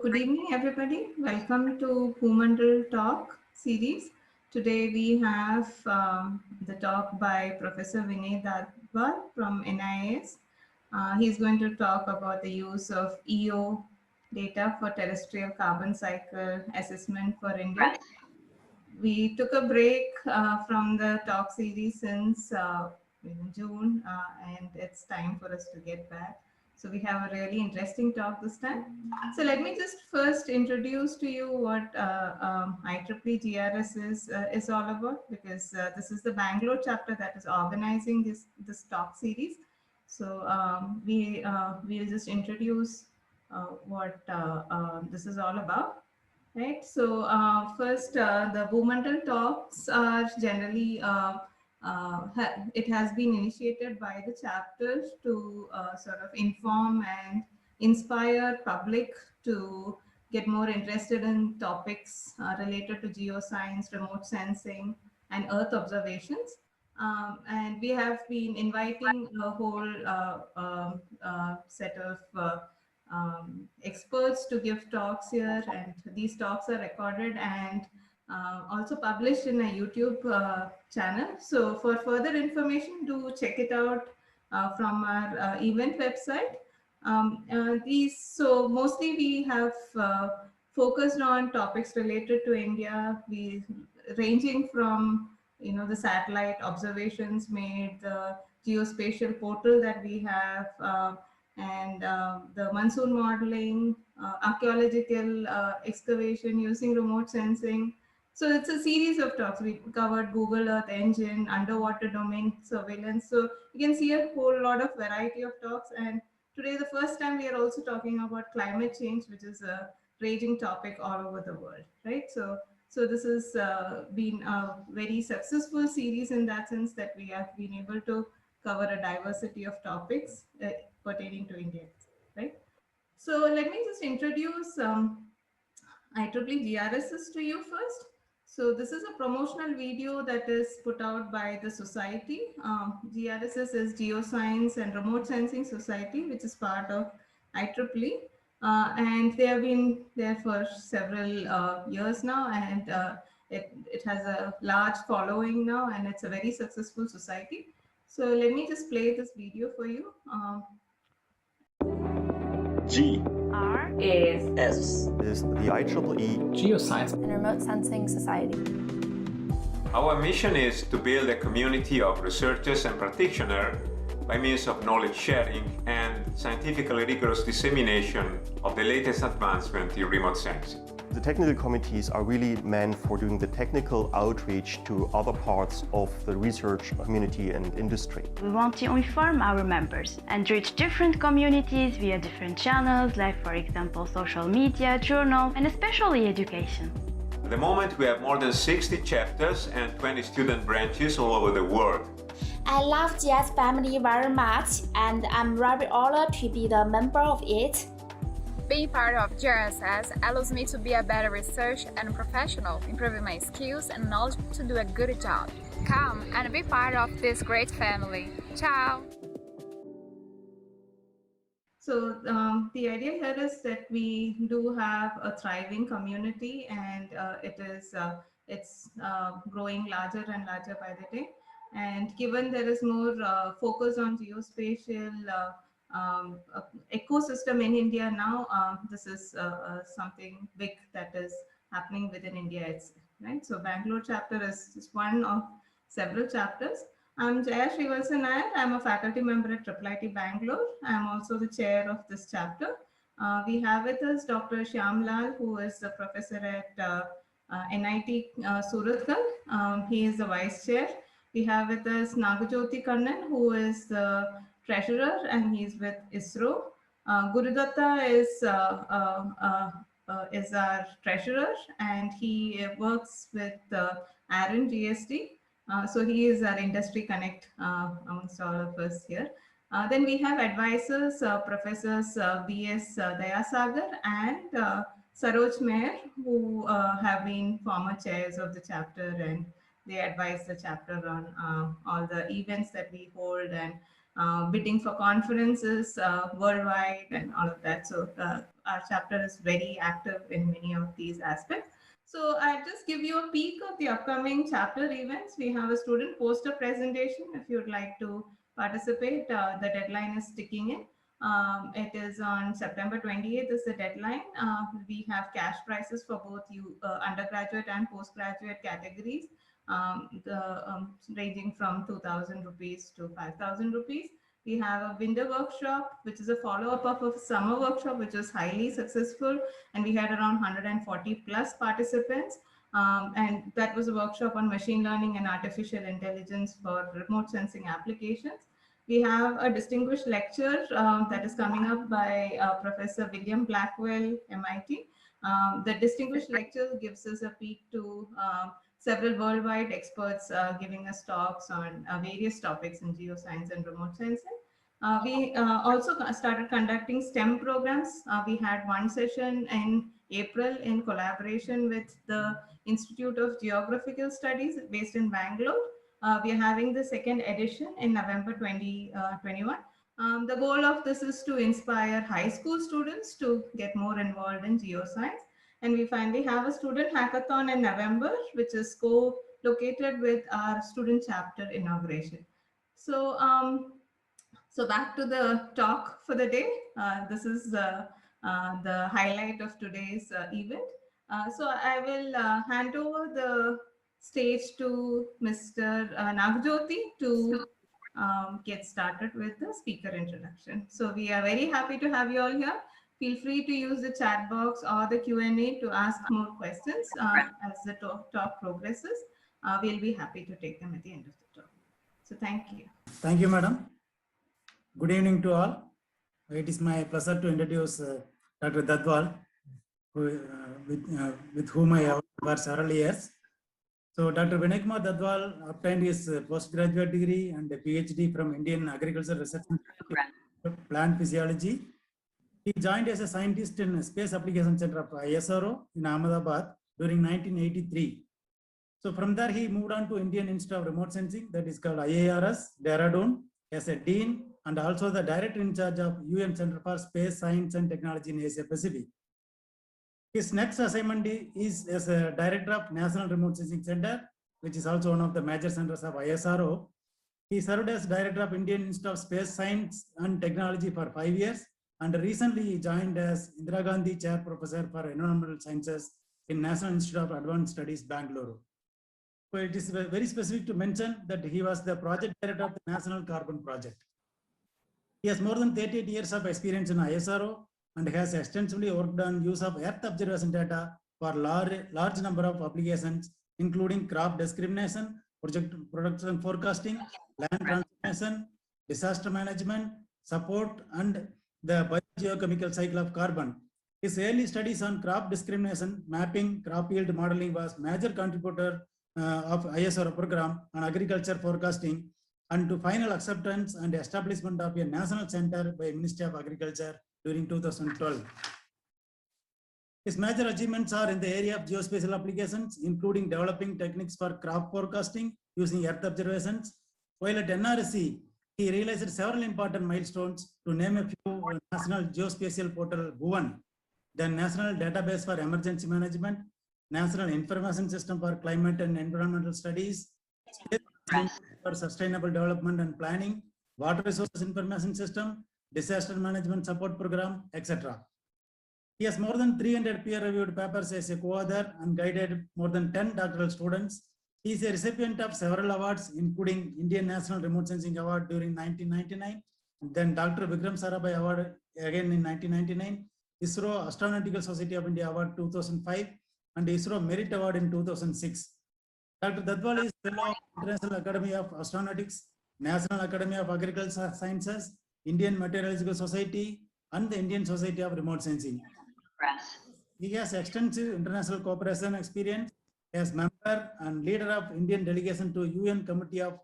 Good evening, everybody. Welcome to Bhumandal Talk series. Today we have the talk by Professor Vinay Dadwal from NIS. He's going to talk about the use of EO data for terrestrial carbon cycle assessment for India. We took a break from the talk series since June, and it's time for us to get back. So we have a really interesting talk this time. So let me just first introduce to you what IEEE GRS is all about, because this is the Bangalore chapter that is organizing this talk series. So we'll just introduce what this is all about. Right. So first, the Bhumandal talks are generally it has been initiated by the chapters to sort of inform and inspire public to get more interested in topics related to geoscience, remote sensing, and Earth observations. And we have been inviting a whole set of experts to give talks here, and these talks are recorded and also published in a YouTube channel. So for further information, do check it out from our event website. So mostly we have focused on topics related to India, ranging from the satellite observations made, the geospatial portal that we have, and the monsoon modeling, archaeological excavation using remote sensing. So it's a series of talks. We covered Google Earth Engine, underwater domain surveillance. So you can see a whole lot of variety of talks. And today, the first time, we are also talking about climate change, which is a raging topic all over the world, right? So this has been a very successful series in that sense, that we have been able to cover a diversity of topics pertaining to India, right? So let me just introduce IEEE GRSS to you first. So this is a promotional video that is put out by the society. GRSS is Geoscience and Remote Sensing Society, which is part of IEEE. And they have been there for several years now, and it has a large following now, and it's a very successful society. So let me just play this video for you. G R is S is the IEEE Geoscience and Remote Sensing Society. Our mission is to build a community of researchers and practitioners by means of knowledge sharing and scientifically rigorous dissemination of the latest advancement in remote sensing. The technical committees are really meant for doing the technical outreach to other parts of the research community and industry. We want to inform our members and reach different communities via different channels, like for example social media, journal, and especially education. At the moment, we have more than 60 chapters and 20 student branches all over the world. I love GS family very much, and I'm very honored to be the member of it. Being part of GRSS allows me to be a better researcher and professional, improving my skills and knowledge to do a good job. Come and be part of this great family. Ciao! So the idea here is that we do have a thriving community, and it's growing larger and larger by the day. And given there is more focus on geospatial ecosystem in India now, this is something big that is happening within India itself, right? So Bangalore chapter is just one of several chapters. I'm Jaya Srivalsa Nair. I'm a faculty member at IIIT Bangalore. I'm also the chair of this chapter. We have with us Dr. Shyam Lal, who is the professor at NIT Surathkal. He is the vice chair. We have with us Nagajyoti Kannan, who is the treasurer, and he's with ISRO. Gurudatta is our treasurer, and he works with Aaron GSD. So he is our industry connect amongst all of us here. Then we have advisors, Professors B.S. Dayasagar and Saroj Mayer, who have been former chairs of the chapter, and they advise the chapter on all the events that we hold and bidding for conferences worldwide and all of that. So our chapter is very active in many of these aspects. So I'll just give you a peek of the upcoming chapter events. We have a student poster presentation. If you'd like to participate, the deadline is ticking in. It is on September 28th is the deadline. We have cash prizes for both undergraduate and postgraduate categories, ranging from 2,000 rupees to 5,000 rupees. We have a winter workshop, which is a follow-up of a summer workshop, which was highly successful. And we had around 140 plus participants. And that was a workshop on machine learning and artificial intelligence for remote sensing applications. We have a distinguished lecture that is coming up by Professor William Blackwell, MIT. The distinguished lecture gives us a peek to several worldwide experts giving us talks on various topics in geoscience and remote sensing. We also started conducting STEM programs. We had one session in April in collaboration with the Institute of Geographical Studies based in Bangalore. We are having the second edition in November 2021. The goal of this is to inspire high school students to get more involved in geoscience. And we finally have a student hackathon in November, which is co-located with our student chapter inauguration. So, so back to the talk for the day. This is the highlight of today's event. So I will hand over the stage to Mr. Nagjyoti to get started with the speaker introduction. So we are very happy to have you all here. Feel free to use the chat box or the Q&A to ask more questions as the talk progresses. We'll be happy to take them at the end of the talk. So thank you. Thank you, madam. Good evening to all. It is my pleasure to introduce Dr. Dadwal, with whom I have worked for several years. So Dr. Vinay Kumar Dadwal obtained his postgraduate degree and a PhD from Indian Agriculture Research Institute, Plant Physiology. He joined as a scientist in Space Application Center of ISRO in Ahmedabad during 1983. So from there, he moved on to Indian Institute of Remote Sensing, that is called IARS, Dehradun, as a dean and also the director in charge of UN Center for Space Science and Technology in Asia Pacific. His next assignment is as a director of National Remote Sensing Center, which is also one of the major centers of ISRO. He served as director of Indian Institute of Space Science and Technology for 5 years. And recently he joined as Indira Gandhi Chair Professor for Environmental Sciences in National Institute of Advanced Studies, Bangalore. So it is very specific to mention that he was the project director of the National Carbon Project. He has more than 38 years of experience in ISRO and has extensively worked on use of Earth observation data for large number of applications, including crop discrimination, production forecasting, land transformation, disaster management, support, and the biogeochemical cycle of carbon. His early studies on crop discrimination, mapping, crop yield modeling was major contributor of ISRO program on agriculture forecasting and to final acceptance and establishment of a national center by Ministry of Agriculture during 2012. His major achievements are in the area of geospatial applications, including developing techniques for crop forecasting using Earth observations. While at NRSC, he realized several important milestones. To name a few: National Geospatial Portal (BHUVAN), the National Database for Emergency Management, National Information System for Climate and Environmental Studies, for Sustainable Development and Planning, Water Resources Information System, Disaster Management Support Program, etc. He has more than 300 peer-reviewed papers as a co-author and guided more than 10 doctoral students. He is a recipient of several awards, including Indian National Remote Sensing Award during 1999, then Dr. Vikram Sarabhai Award again in 1999, ISRO Astronautical Society of India Award 2005, and ISRO Merit Award in 2006. Dr. Dadwal is fellow of International Academy of Astronautics, National Academy of Agricultural Sciences, Indian Meteorological Society, and the Indian Society of Remote Sensing. He has extensive international cooperation experience as member and leader of Indian delegation to UN Committee of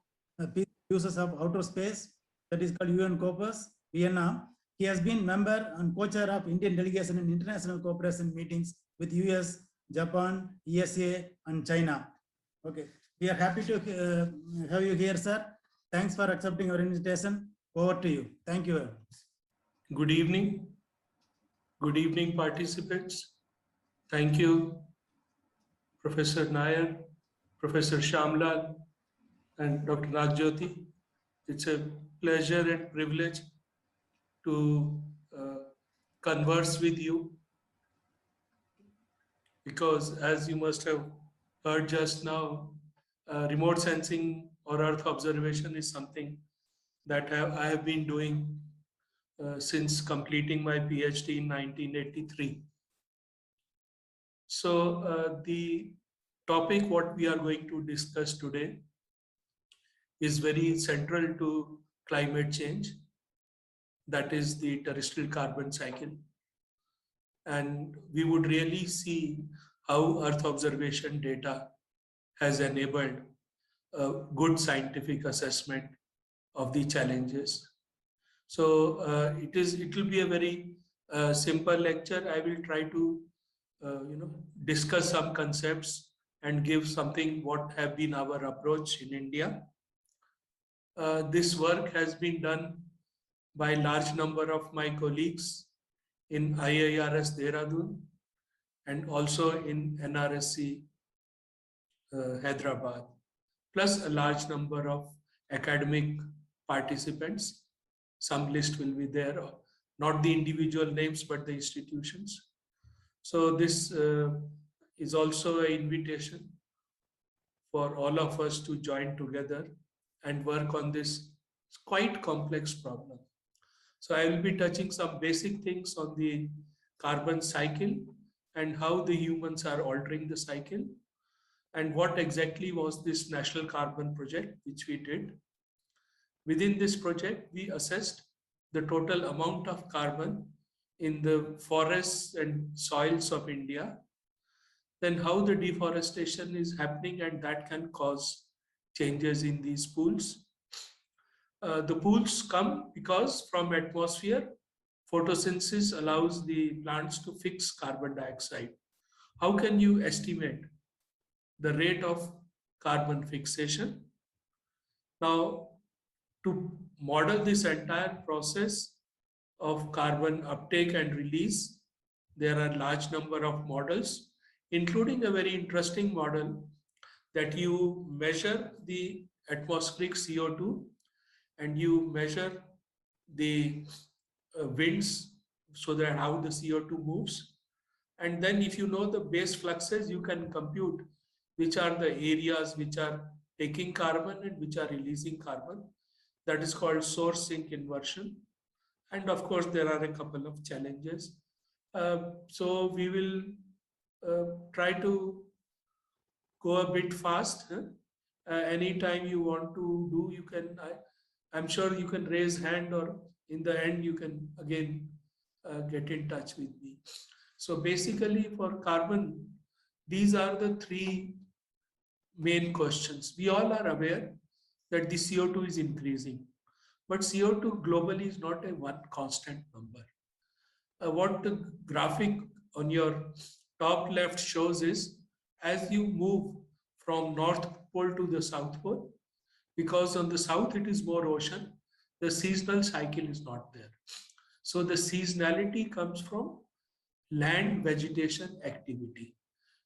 Peace Uses of Outer Space, that is called UN COPUS, Vienna. He has been member and co-chair of Indian delegation in international cooperation meetings with US, Japan, ESA, and China. Okay, we are happy to have you here, sir. Thanks for accepting our invitation. Over to you. Thank you. Good evening. Good evening, participants. Thank you, Professor Nair, Professor Shamlal, and Dr. Nagjyoti. It's a pleasure and privilege to converse with you, because as you must have heard just now, remote sensing or Earth observation is something that I have been doing since completing my PhD in 1983. So the topic what we are going to discuss today is very central to climate change. That is the terrestrial carbon cycle. And we would really see how Earth observation data has enabled a good scientific assessment of the challenges. So it will be a very simple lecture. I will try to discuss some concepts and give something what have been our approach in India. This work has been done by a large number of my colleagues in IIRS Dehradun and also in NRSC Hyderabad, plus a large number of academic participants. Some list will be there, not the individual names, but the institutions. So this is also an invitation for all of us to join together and work on this quite complex problem. So I will be touching some basic things on the carbon cycle and how the humans are altering the cycle, and what exactly was this National Carbon Project, which we did. Within this project, we assessed the total amount of carbon in the forests and soils of India, then how the deforestation is happening, and that can cause changes in these pools. The pools come because from atmosphere, photosynthesis allows the plants to fix carbon dioxide. How can you estimate the rate of carbon fixation? Now, to model this entire process of carbon uptake and release, there are a large number of models, including a very interesting model that you measure the atmospheric CO2 and you measure the winds, so that how the CO2 moves. And then if you know the base fluxes, you can compute which are the areas which are taking carbon and which are releasing carbon. That is called source sink inversion. And of course, there are a couple of challenges. So we will try to go a bit fast. Anytime you want to do, you can, I'm sure you can raise hand, or in the end, you can again get in touch with me. So basically for carbon, these are the three main questions. We all are aware that the CO2 is increasing, but CO2 globally is not a one constant number. What the graphic on your top left shows is, as you move from North Pole to the South Pole, because on the south it is more ocean, the seasonal cycle is not there. So the seasonality comes from land vegetation activity,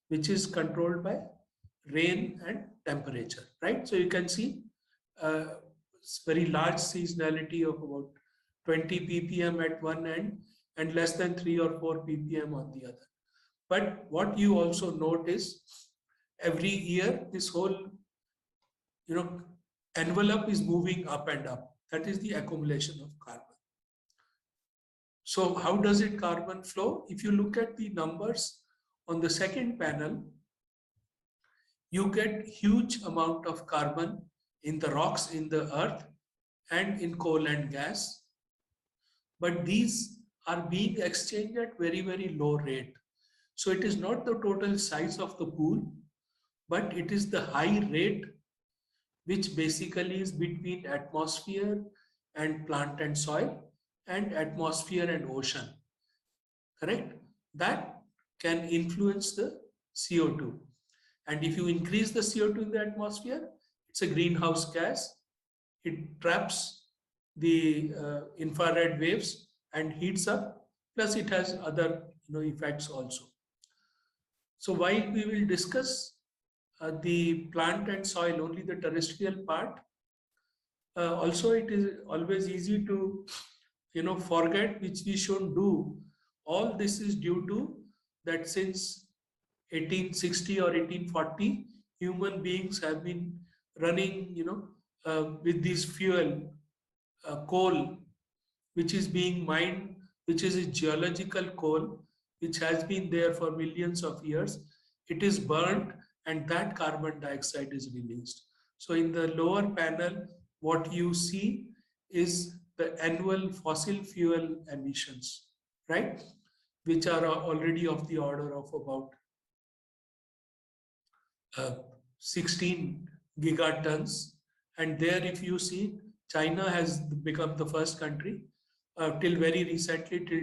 which is controlled by rain and temperature, right? So you can see very large seasonality of about 20 ppm at one end and less than 3 or 4 ppm on the other. But what you also note is every year this whole envelope is moving up and up. That is the accumulation of carbon. So how does it carbon flow? If you look at the numbers on the second panel, you get huge amount of carbon in the rocks in the earth and in coal and gas. But these are being exchanged at very, very low rate. So it is not the total size of the pool, but it is the high rate, which basically is between atmosphere and plant and soil and atmosphere and ocean, correct? That can influence the CO2. And if you increase the CO2 in the atmosphere, it's a greenhouse gas. It traps the infrared waves and heats up. Plus it has other effects also. So while we will discuss the plant and soil, only the terrestrial part, also it is always easy to forget, which we should do. All this is due to that since 1860 or 1840, human beings have been running with this fuel, coal, which is being mined, which is a geological coal, which has been there for millions of years. It is burnt and that carbon dioxide is released. So in the lower panel, what you see is the annual fossil fuel emissions, right? Which are already of the order of about 16 gigatons. And there, if you see, China has become the first country. Till very recently, till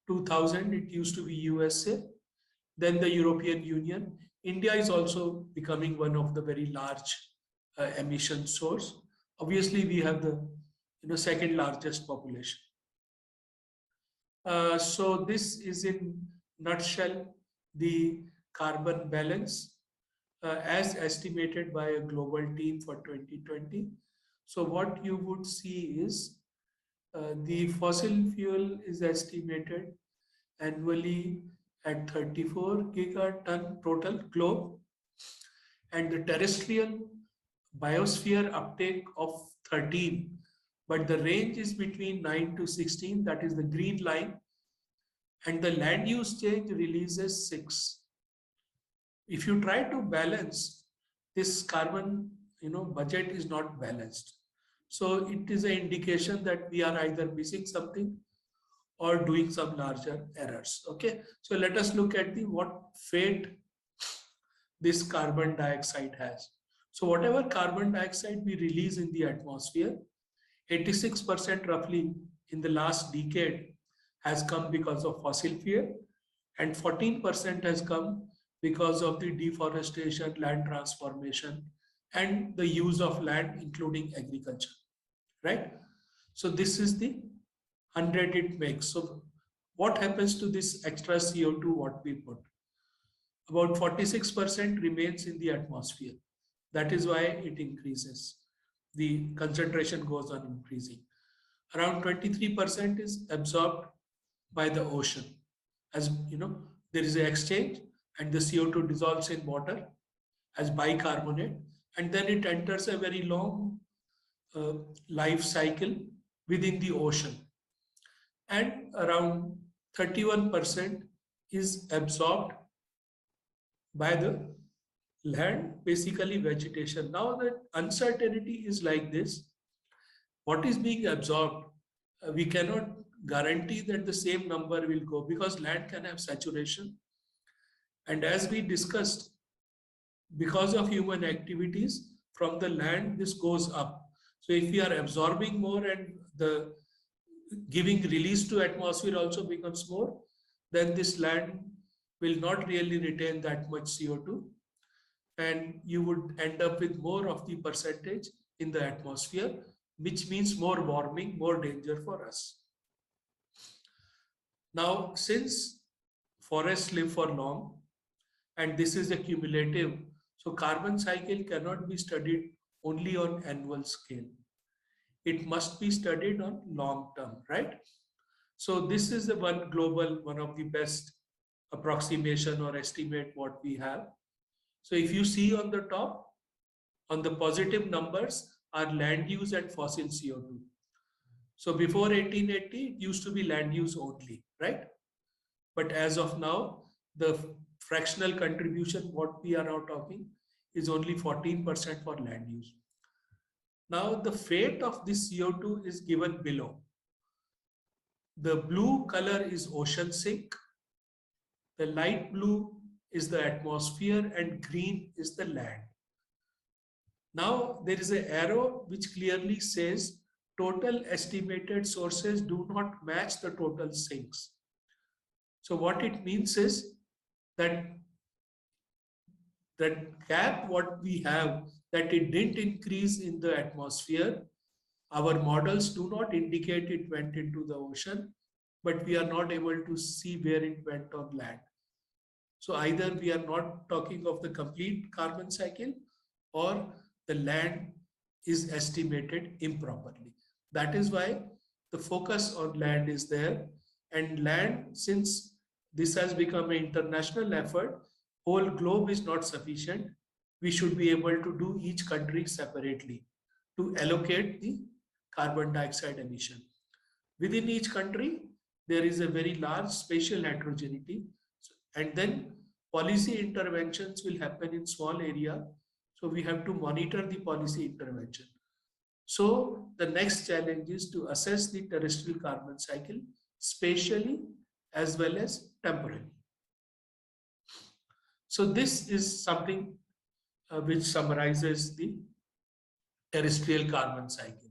2000, it used to be USA, then the European Union. India is also becoming one of the very large emission source. Obviously, we have the second largest population. So this is in nutshell the carbon balance as estimated by a global team for 2020. So what you would see is the fossil fuel is estimated annually at 34 gigaton total globe, and the terrestrial biosphere uptake of 13, but the range is between 9 to 16, that is the green line, and the land use change releases 6. If you try to balance this carbon, budget is not balanced. So it is an indication that we are either missing something or doing some larger errors. Okay, so let us look at what fate this carbon dioxide has. So whatever carbon dioxide we release in the atmosphere, 86% roughly in the last decade has come because of fossil fuel, and 14% has come because of the deforestation, land transformation, and the use of land, including agriculture, right? So this is the 100 it makes. So what happens to this extra CO2 what we put? About 46% remains in the atmosphere. That is why it increases. The concentration goes on increasing. Around 23% is absorbed by the ocean. As you know, there is an exchange and the CO2 dissolves in water as bicarbonate, and then it enters a very long life cycle within the ocean. And around 31% is absorbed by the land, basically vegetation. Now the uncertainty is like this. What is being absorbed? We cannot guarantee that the same number will go, because land can have saturation. And as we discussed, because of human activities from the land, this goes up. So if we are absorbing more and the giving release to atmosphere also becomes more, then this land will not really retain that much CO2. And you would end up with more of the percentage in the atmosphere, which means more warming, more danger for us. Now, since forests live for long, and this is a cumulative, so carbon cycle cannot be studied only on annual scale. It must be studied on long term, right? So this is the one global, one of the best approximation or estimate what we have. So if you see on the top, on the positive numbers are land use and fossil CO2. So before 1880, it used to be land use only, right? But as of now, the fractional contribution, what we are now talking, is only 14% for land use. Now the fate of this CO2 is given below. The blue color is ocean sink, the light blue is the atmosphere, and green is the land. Now there is an arrow which clearly says total estimated sources do not match the total sinks. So what it means is that that gap what we have, that it didn't increase in the atmosphere, our models do not indicate it went into the ocean. but we are not able to see where it went on land. So either we are not talking of the complete carbon cycle, or the land is estimated improperly. That is why the focus on land is there. And land, since this has become an international effort, whole globe is not sufficient. We should be able to do each country separately to allocate the carbon dioxide emission. Within each country, there is a very large spatial heterogeneity, and then policy interventions will happen in small area. So we have to monitor the policy intervention. So the next challenge is to assess the terrestrial carbon cycle spatially as well as temporally. So this is something which summarizes the terrestrial carbon cycle.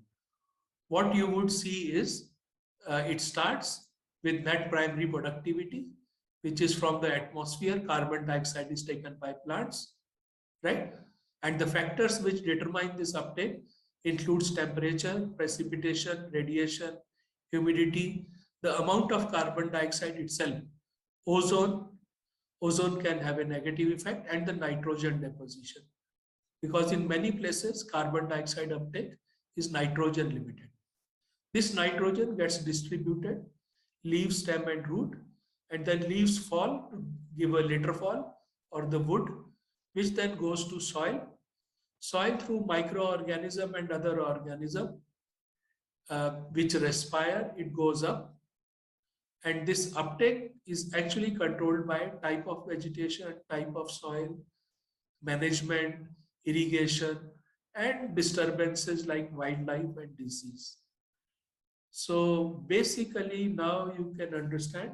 What you would see is it starts with net primary productivity, which is from the atmosphere. Carbon dioxide is taken by plants, right? And the factors which determine this uptake includes temperature, precipitation, radiation, humidity, the amount of carbon dioxide itself, ozone can have a negative effect, and the nitrogen deposition. Because in many places, carbon dioxide uptake is nitrogen limited. This nitrogen gets distributed, leaves, stem and root, and then leaves fall to give a later fall, or the wood, which then goes to soil. Soil through microorganism and other organism which respire, it goes up. And this uptake is actually controlled by type of vegetation, type of soil, management, irrigation, and disturbances like wildlife and disease. So basically now you can understand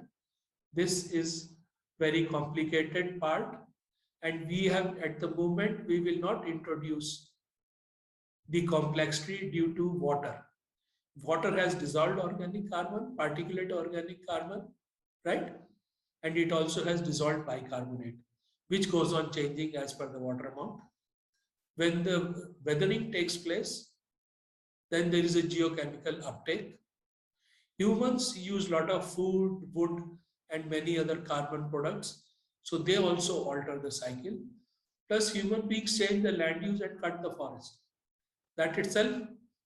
this is very complicated part, and we have at the moment, we will not introduce the complexity due to water. Water has dissolved organic carbon, particulate organic carbon, right? And it also has dissolved bicarbonate, which goes on changing as per the water amount. When the weathering takes place, then there is a geochemical uptake. Humans use a lot of food, wood, and many other carbon products. So they also alter the cycle. Plus human beings change the land use and cut the forest. That itself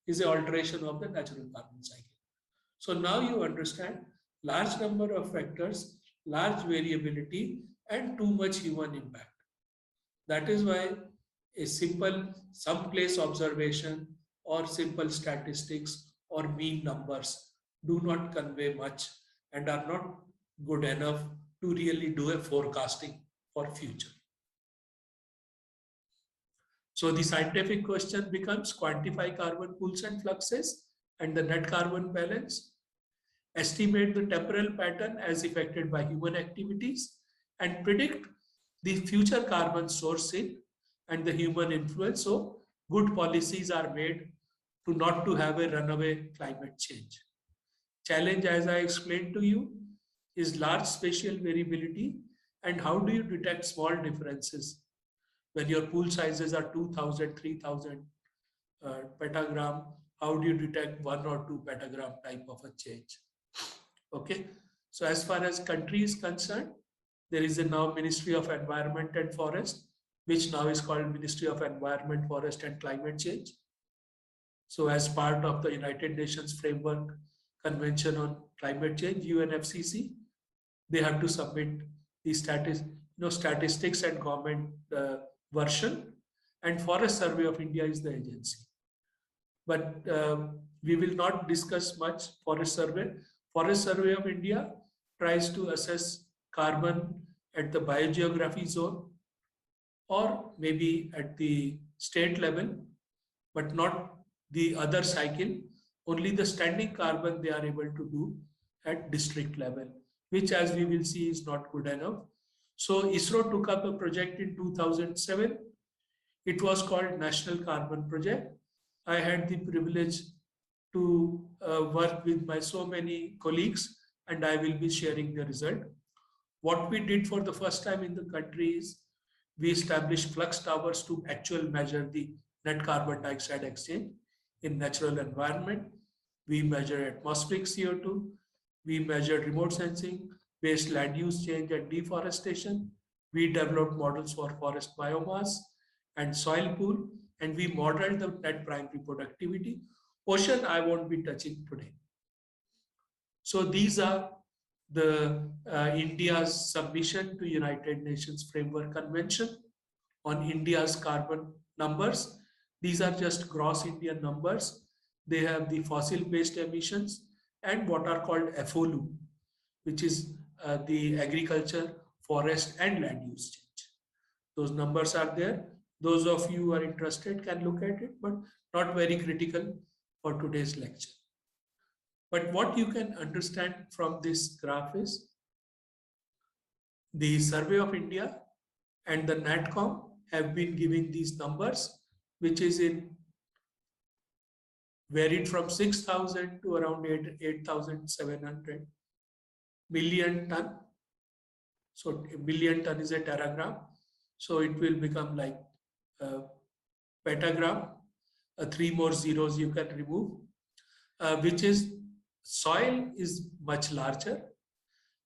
is an alteration of the natural carbon cycle. So now you understand large number of factors, large variability, and too much human impact. That is why a simple someplace observation or simple statistics or mean numbers do not convey much and are not good enough to really do a forecasting for future. So the scientific question becomes: quantify carbon pools and fluxes and the net carbon balance, estimate the temporal pattern as affected by human activities, and predict the future carbon sourcing and the human influence. So good policies are made to not to have a runaway climate change. Challenge, as I explained to you, is large spatial variability, and how do you detect small differences when your pool sizes are 2000, 3000 petagram? How do you detect 1 or 2 petagram type of a change? Okay, so as far as country is concerned, there is a now Ministry of Environment and Forest, which now is called Ministry of Environment, Forest and Climate Change. So as part of the United Nations Framework Convention on Climate Change, UNFCCC, they have to submit the statistics and government version, and Forest Survey of India is the agency. But we will not discuss much Forest Survey. Forest Survey of India tries to assess carbon at the biogeography zone or maybe at the state level, but not the other cycle. Only the standing carbon they are able to do at district level, which, as we will see, is not good enough. So ISRO took up a project in 2007. It was called National Carbon Project. I had the privilege to work with my so many colleagues, and I will be sharing the result. What we did for the first time in the country is we established flux towers to actually measure the net carbon dioxide exchange in natural environment. We measure atmospheric CO2, We measured remote sensing based land use change and deforestation. We developed models for forest biomass and soil pool, and we modeled the net primary productivity. Ocean I won't be touching today. So these are the India's submission to United Nations Framework Convention on India's carbon numbers. These are just gross Indian numbers. They have the fossil-based emissions and what are called FOLU, which is the agriculture, forest, and land use change. Those numbers are there. Those of you who are interested can look at it, but not very critical for today's lecture. But what you can understand from this graph is the Survey of India and the NatCom have been giving these numbers, which is in varied from 6,000 to around 8,700 million ton. So a million ton is a teragram. So it will become like a petagram. 3 more zeros you can remove, which is soil is much larger,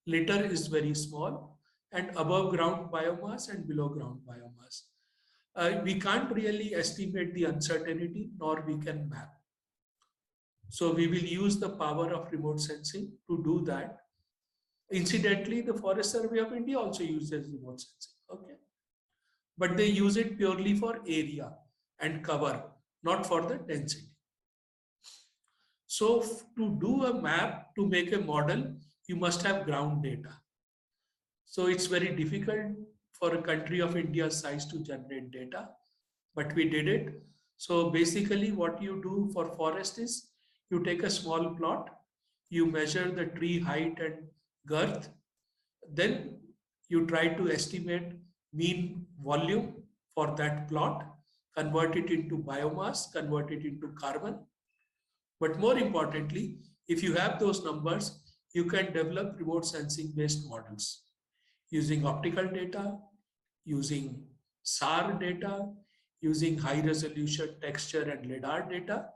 litter is very small, and above ground biomass and below ground biomass. We can't really estimate the uncertainty, nor we can map. So we will use the power of remote sensing to do that. Incidentally, the Forest Survey of India also uses remote sensing, okay? But they use it purely for area and cover, not for the density. So to do a map, to make a model, you must have ground data. So it's very difficult for a country of India's size to generate data, but we did it. So basically what you do for forest is you take a small plot, you measure the tree height and girth, then you try to estimate mean volume for that plot, convert it into biomass, convert it into carbon. But more importantly, if you have those numbers, you can develop remote sensing based models using optical data, using SAR data, using high resolution texture and LiDAR data,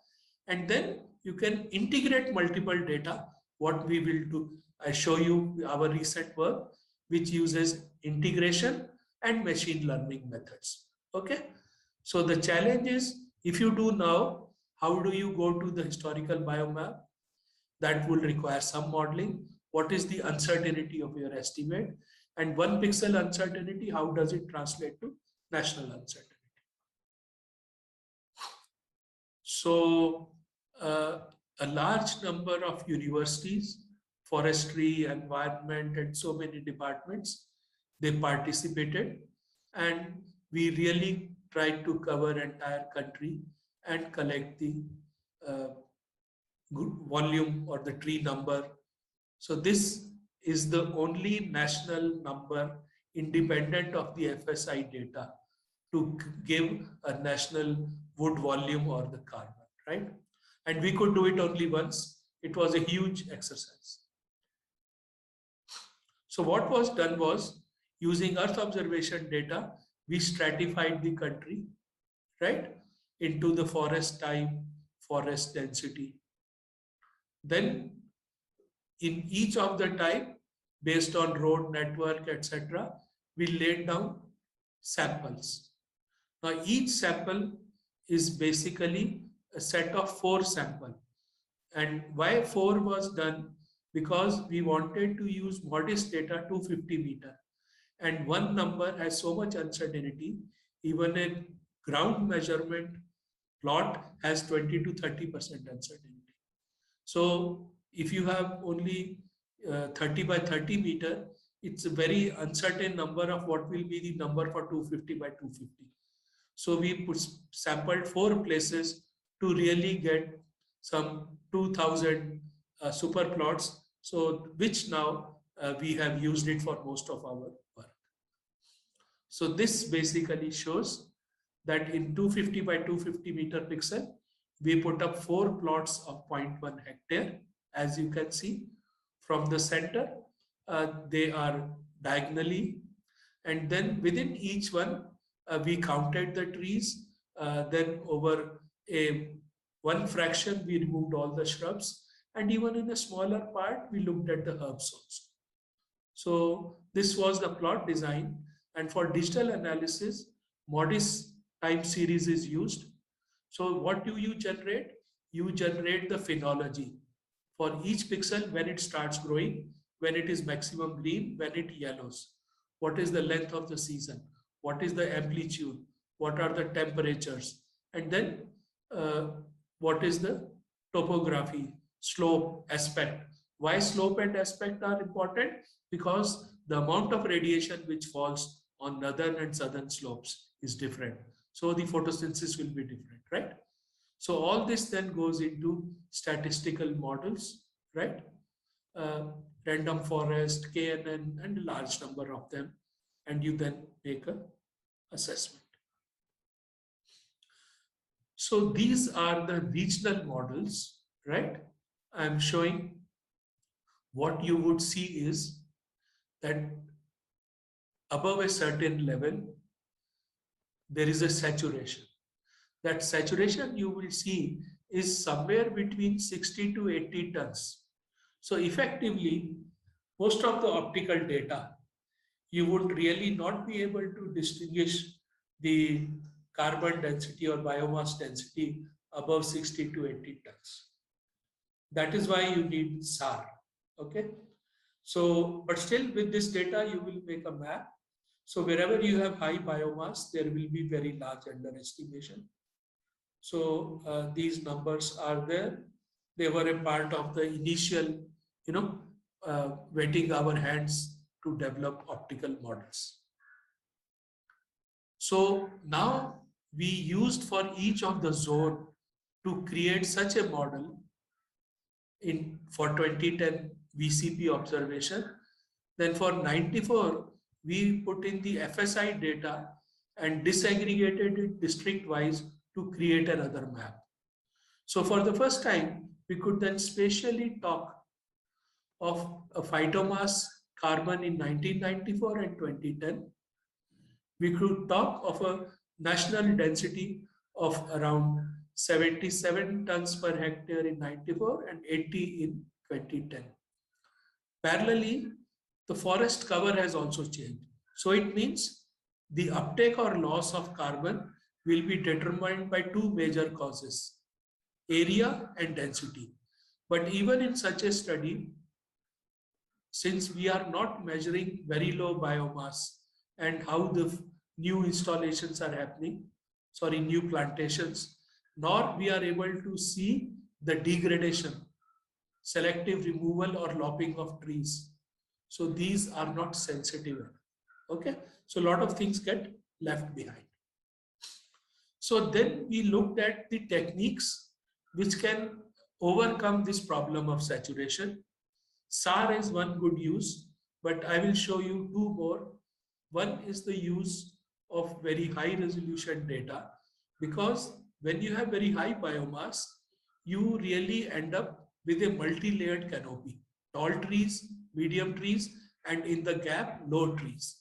and then you can integrate multiple data. What we will do, I show you our recent work, which uses integration and machine learning methods. Okay, so the challenge is, if you do now, how do you go to the historical biomap? That will require some modeling. What is the uncertainty of your estimate? And 1 pixel uncertainty, how does it translate to national uncertainty? So a large number of universities, forestry, environment, and so many departments, they participated, and we really tried to cover entire country and collect the good volume or the tree number. So this is the only national number independent of the FSI data to give a national wood volume or the carbon, right? And we could do it only once. It was a huge exercise. So what was done was, using Earth observation data, we stratified the country, right, into the forest type, forest density. Then in each of the type, based on road network, etc., we laid down samples. Now each sample is basically a set of 4 samples. And why 4 was done? Because we wanted to use modest data, 250 meter. And one number has so much uncertainty, even a ground measurement plot has 20 to 30% uncertainty. So if you have only 30 by 30 meter, it's a very uncertain number of what will be the number for 250 by 250. So we sampled 4 places to really get some 2000 super plots. So which now we have used it for most of our work. So this basically shows that in 250 by 250 meter pixel, we put up 4 plots of 0.1 hectare. As you can see from the center, they are diagonally, and then within each one, we counted the trees. Then over one fraction, we removed all the shrubs, and even in a smaller part, we looked at the herbs also. So this was the plot design, and for digital analysis, MODIS time series is used. So what do you generate? You generate the phenology for each pixel when it starts growing, when it is maximum green, when it yellows. What is the length of the season? What is the amplitude? What are the temperatures? And then what is the topography, slope, aspect? Why slope and aspect are important? Because the amount of radiation which falls on northern and southern slopes is different. So the photosynthesis will be different, right? So all this then goes into statistical models, right? Random forest, KNN, and a large number of them. And you then make an assessment. So these are the regional models, right? I'm showing what you would see is that above a certain level, there is a saturation. That saturation you will see is somewhere between 60 to 80 tons. So effectively, most of the optical data, you would really not be able to distinguish the carbon density or biomass density above 60 to 80 tons. That is why you need SAR, okay? So, but still with this data, you will make a map. So wherever you have high biomass, there will be very large underestimation. So these numbers are there. They were a part of the initial, wetting our hands to develop optical models. So now we used for each of the zone to create such a model for 2010 VCP observation. Then for 94, we put in the FSI data and disaggregated it district-wise to create another map. So for the first time, we could then spatially talk of a phytomass carbon in 1994 and 2010. We could talk of a national density of around 77 tons per hectare in 94 and 80 in 2010. Parallelly, the forest cover has also changed. So it means the uptake or loss of carbon will be determined by two major causes, area and density. But even in such a study, since we are not measuring very low biomass and how the new installations are happening, new plantations, nor we are able to see the degradation, selective removal or lopping of trees. So these are not sensitive. Okay, so a lot of things get left behind. So then we looked at the techniques which can overcome this problem of saturation. SAR is one good use, but I will show you two more. One is the use of very high resolution data, because when you have very high biomass, you really end up with a multi-layered canopy, tall trees, medium trees, and in the gap, low trees.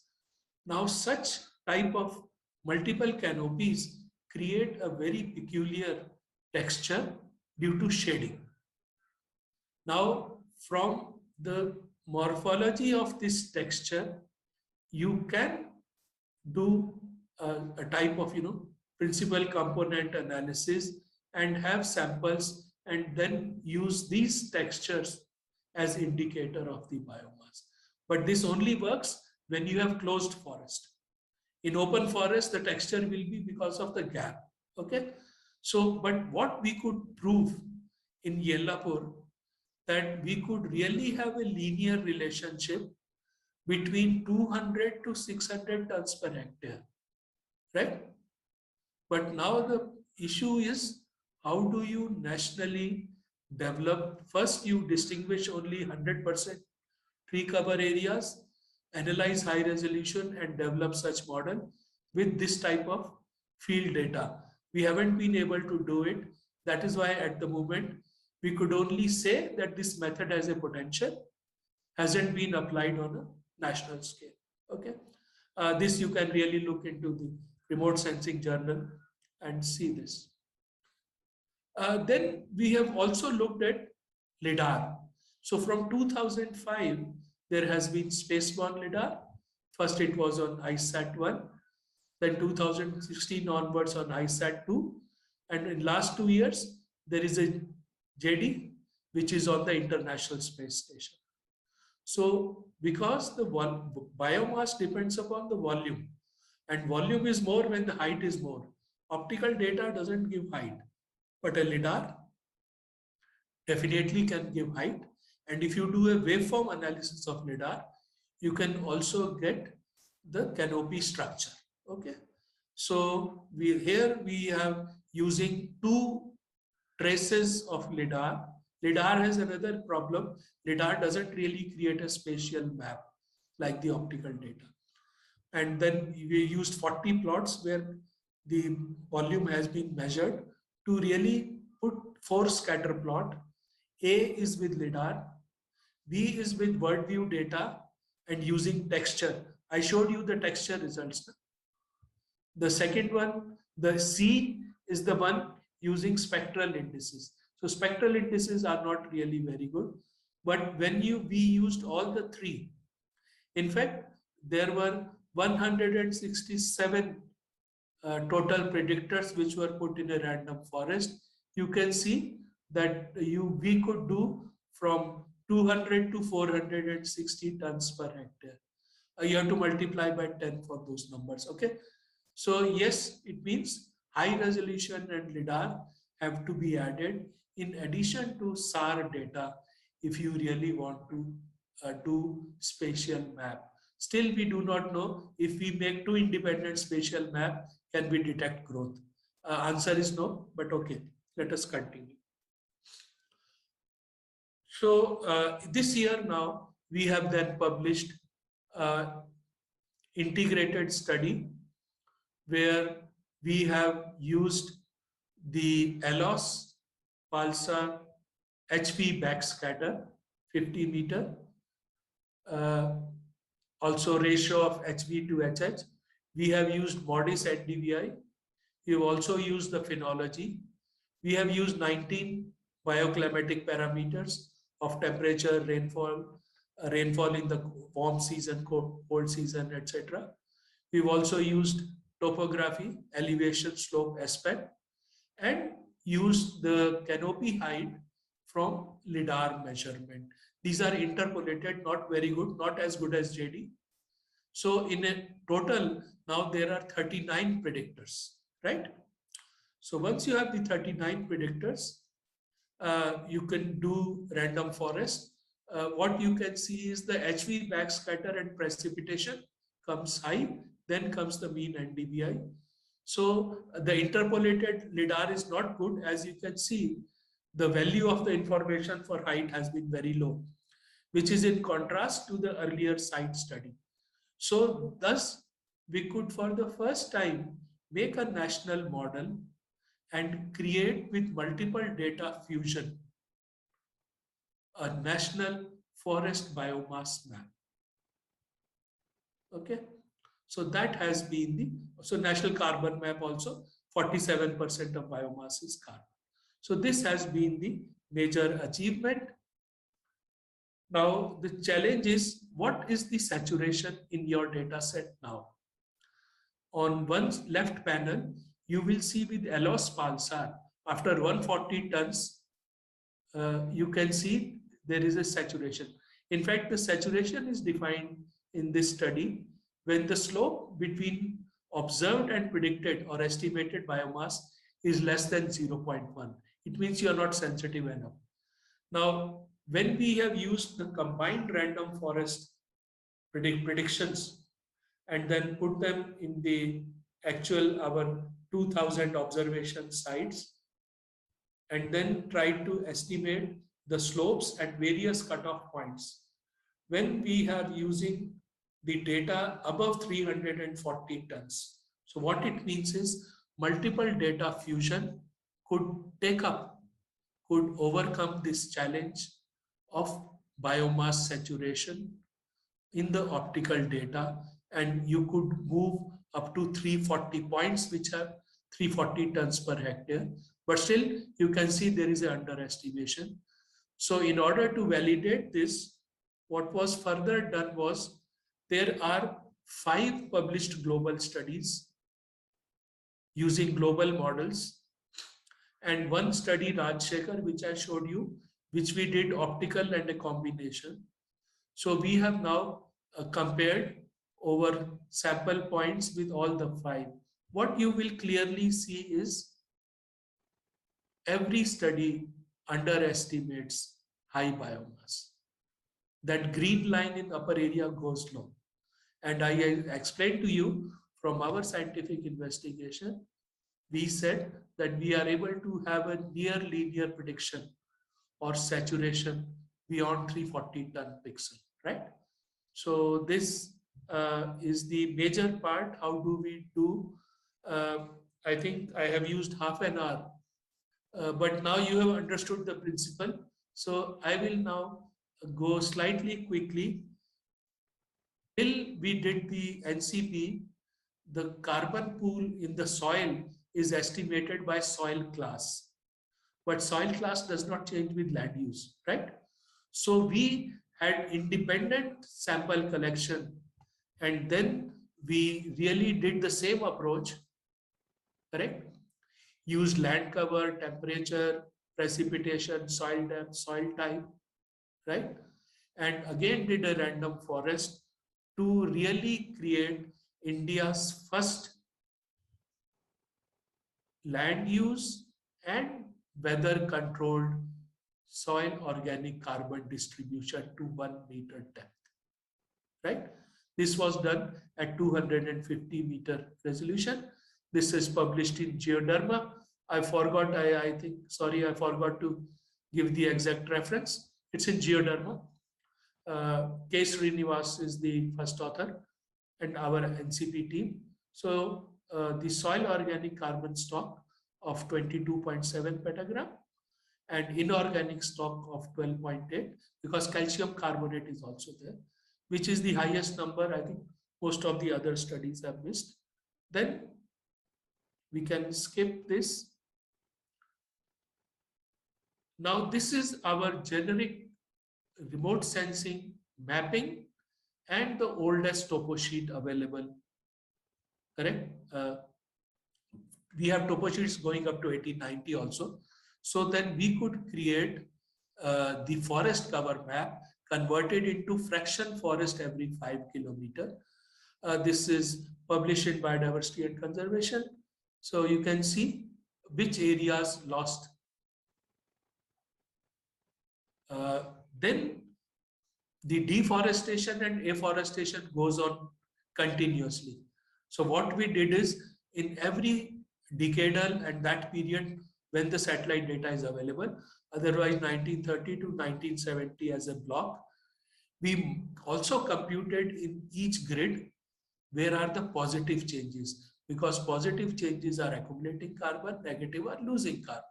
Now, such type of multiple canopies create a very peculiar texture due to shading. Now, from the morphology of this texture, you can do a type of, principal component analysis and have samples and then use these textures as indicator of the biomass. But this only works when you have closed forest. In open forest, the texture will be because of the gap. Okay. So, but what we could prove in Yellapur, that we could really have a linear relationship between 200 to 600 tons per hectare, right? But now the issue is, how do you nationally develop? First, you distinguish only 100% tree cover areas, analyze high resolution and develop such model with this type of field data. We haven't been able to do it. That is why at the moment, we could only say that this method has a potential, hasn't been applied on a national scale. Okay, this you can really look into the remote sensing journal and see this. Then we have also looked at LIDAR. So from 2005, there has been spaceborne LIDAR. First it was on ISAT-1, then 2016 onwards on ISAT-2, and in last 2 years, there is a JD, which is on the International Space Station. So because the biomass depends upon the volume, and volume is more when the height is more. Optical data doesn't give height, but a LIDAR definitely can give height. And if you do a waveform analysis of LIDAR, you can also get the canopy structure. Okay. So here we have using 2 traces of LIDAR. LIDAR has another problem. LIDAR doesn't really create a spatial map like the optical data. And then we used 40 plots where the volume has been measured to really put 4 scatter plot. A is with LIDAR, B is with world view data and using texture. I showed you the texture results. The second one, the C is the one using spectral indices. So spectral indices are not really very good, but when we used all the 3, in fact, there were 167 total predictors which were put in a random forest. You can see that we could do from 200 to 460 tons per hectare. You have to multiply by 10 for those numbers. Okay. So yes, it means high resolution and LIDAR have to be added in addition to SAR data if you really want to do spatial map. Still, we do not know if we make 2 independent spatial map, can we detect growth? Answer is no, but okay, let us continue. So this year now, we have then published integrated study where we have used the ALOS PALSAR HV backscatter 50 meter, also ratio of HV to HH. We have used MODIS NDVI. We have also used the phenology. We have used 19 bioclimatic parameters of temperature, rainfall in the warm season, cold season, etc. We've also used topography, elevation, slope, aspect, and used the canopy height from LIDAR measurement. These are interpolated, not very good, not as good as JD. So in a total, now there are 39 predictors, right? So once you have the 39 predictors, you can do random forest. What you can see is the HV backscatter and precipitation comes high, then comes the mean NDVI. So the interpolated LIDAR is not good. As you can see, the value of the information for height has been very low, which is in contrast to the earlier site study. So thus, we could for the first time make a national model and create with multiple data fusion a national forest biomass map. Okay, so that has been so national carbon map also, 47% of biomass is carbon. So this has been the major achievement. Now the challenge is, what is the saturation in your data set now? On one left panel, you will see with ALOS PALSAR, after 140 tons, you can see there is a saturation. In fact, the saturation is defined in this study when the slope between observed and predicted or estimated biomass is less than 0.1. It means you are not sensitive enough. Now, when we have used the combined random forest predictions and then put them in the actual our 2000 observation sites and then try to estimate the slopes at various cutoff points, when we are using the data above 340 tons. So what it means is multiple data fusion could overcome this challenge of biomass saturation in the optical data, and you could move up to 340 points, which are 340 tons per hectare. But still, you can see there is an underestimation. So in order to validate this, what was further done was there are 5 published global studies using global models, and one study, Rajshekhar, which I showed you, which we did optical and a combination. So we have now compared over sample points with all the 5. What you will clearly see is every study underestimates high biomass. That green line in upper area goes low. And I explained to you from our scientific investigation, we said that we are able to have a near linear prediction or saturation beyond 340 ton pixel, right? So this is the major part. How do we do? I think I have used half an hour, but now you have understood the principle. So I will now go slightly quickly. Till we did the NCP, the carbon pool in the soil is estimated by soil class. But soil class does not change with land use, right? So we had independent sample collection, and then we really did the same approach, correct? Used land cover, temperature, precipitation, soil depth, soil type, right? And again did a random forest to really create India's first land use and weather controlled soil organic carbon distribution to 1 meter depth, right? This was done at 250 meter resolution. This is published in Geoderma. I forgot to give the exact reference. It's in Geoderma. K. Srinivas is the first author and our NCP team. So the soil organic carbon stock of 22.7 petagram and inorganic stock of 12.8, because calcium carbonate is also there, which is the highest number. I think most of the other studies have missed. Then we can skip this. Now this is our generic remote sensing mapping and the oldest topo sheet available, correct? We have topo sheets going up to 1890 also. So then we could create the forest cover map converted into fraction forest every 5 kilometer. This is published in Biodiversity and Conservation. So you can see which areas lost. Then the deforestation and afforestation goes on continuously. So what we did is in every decadal and that period when the satellite data is available, otherwise 1930 to 1970 as a block, we also computed in each grid where are the positive changes, because positive changes are accumulating carbon, negative are losing carbon,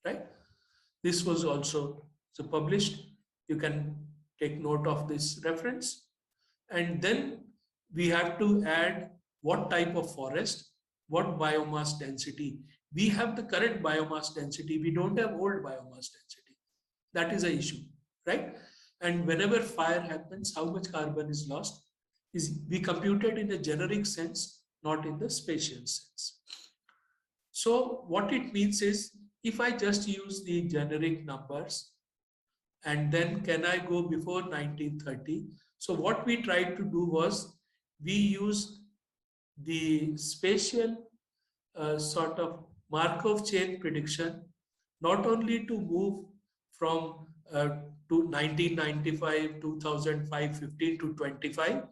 right? This was also published. You can take note of this reference. And then we have to add what type of forest, what biomass density. We have the current biomass density. We don't have old biomass density. That is an issue, right? And whenever fire happens, how much carbon is lost is we computed in a generic sense, not in the spatial sense. So what it means is, if I just use the generic numbers, and then can I go before 1930? So what we tried to do was, we used the spatial sort of Markov chain prediction, not only to move from to 1995, 2005, 15 to 25,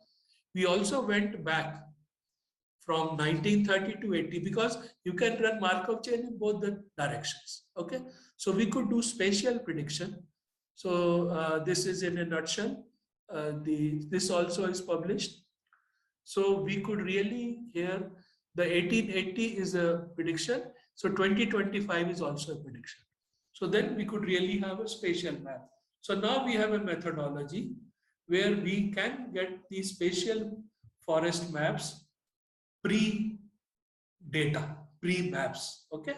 we also went back from 1930 to 80, because you can run Markov chain in both the directions, okay? So we could do spatial prediction. So this is in a nutshell. This also is published. So we could really here, the 1880 is a prediction. So 2025 is also a prediction. So then we could really have a spatial map. So now we have a methodology where we can get the spatial forest maps pre-data, pre-maps, okay?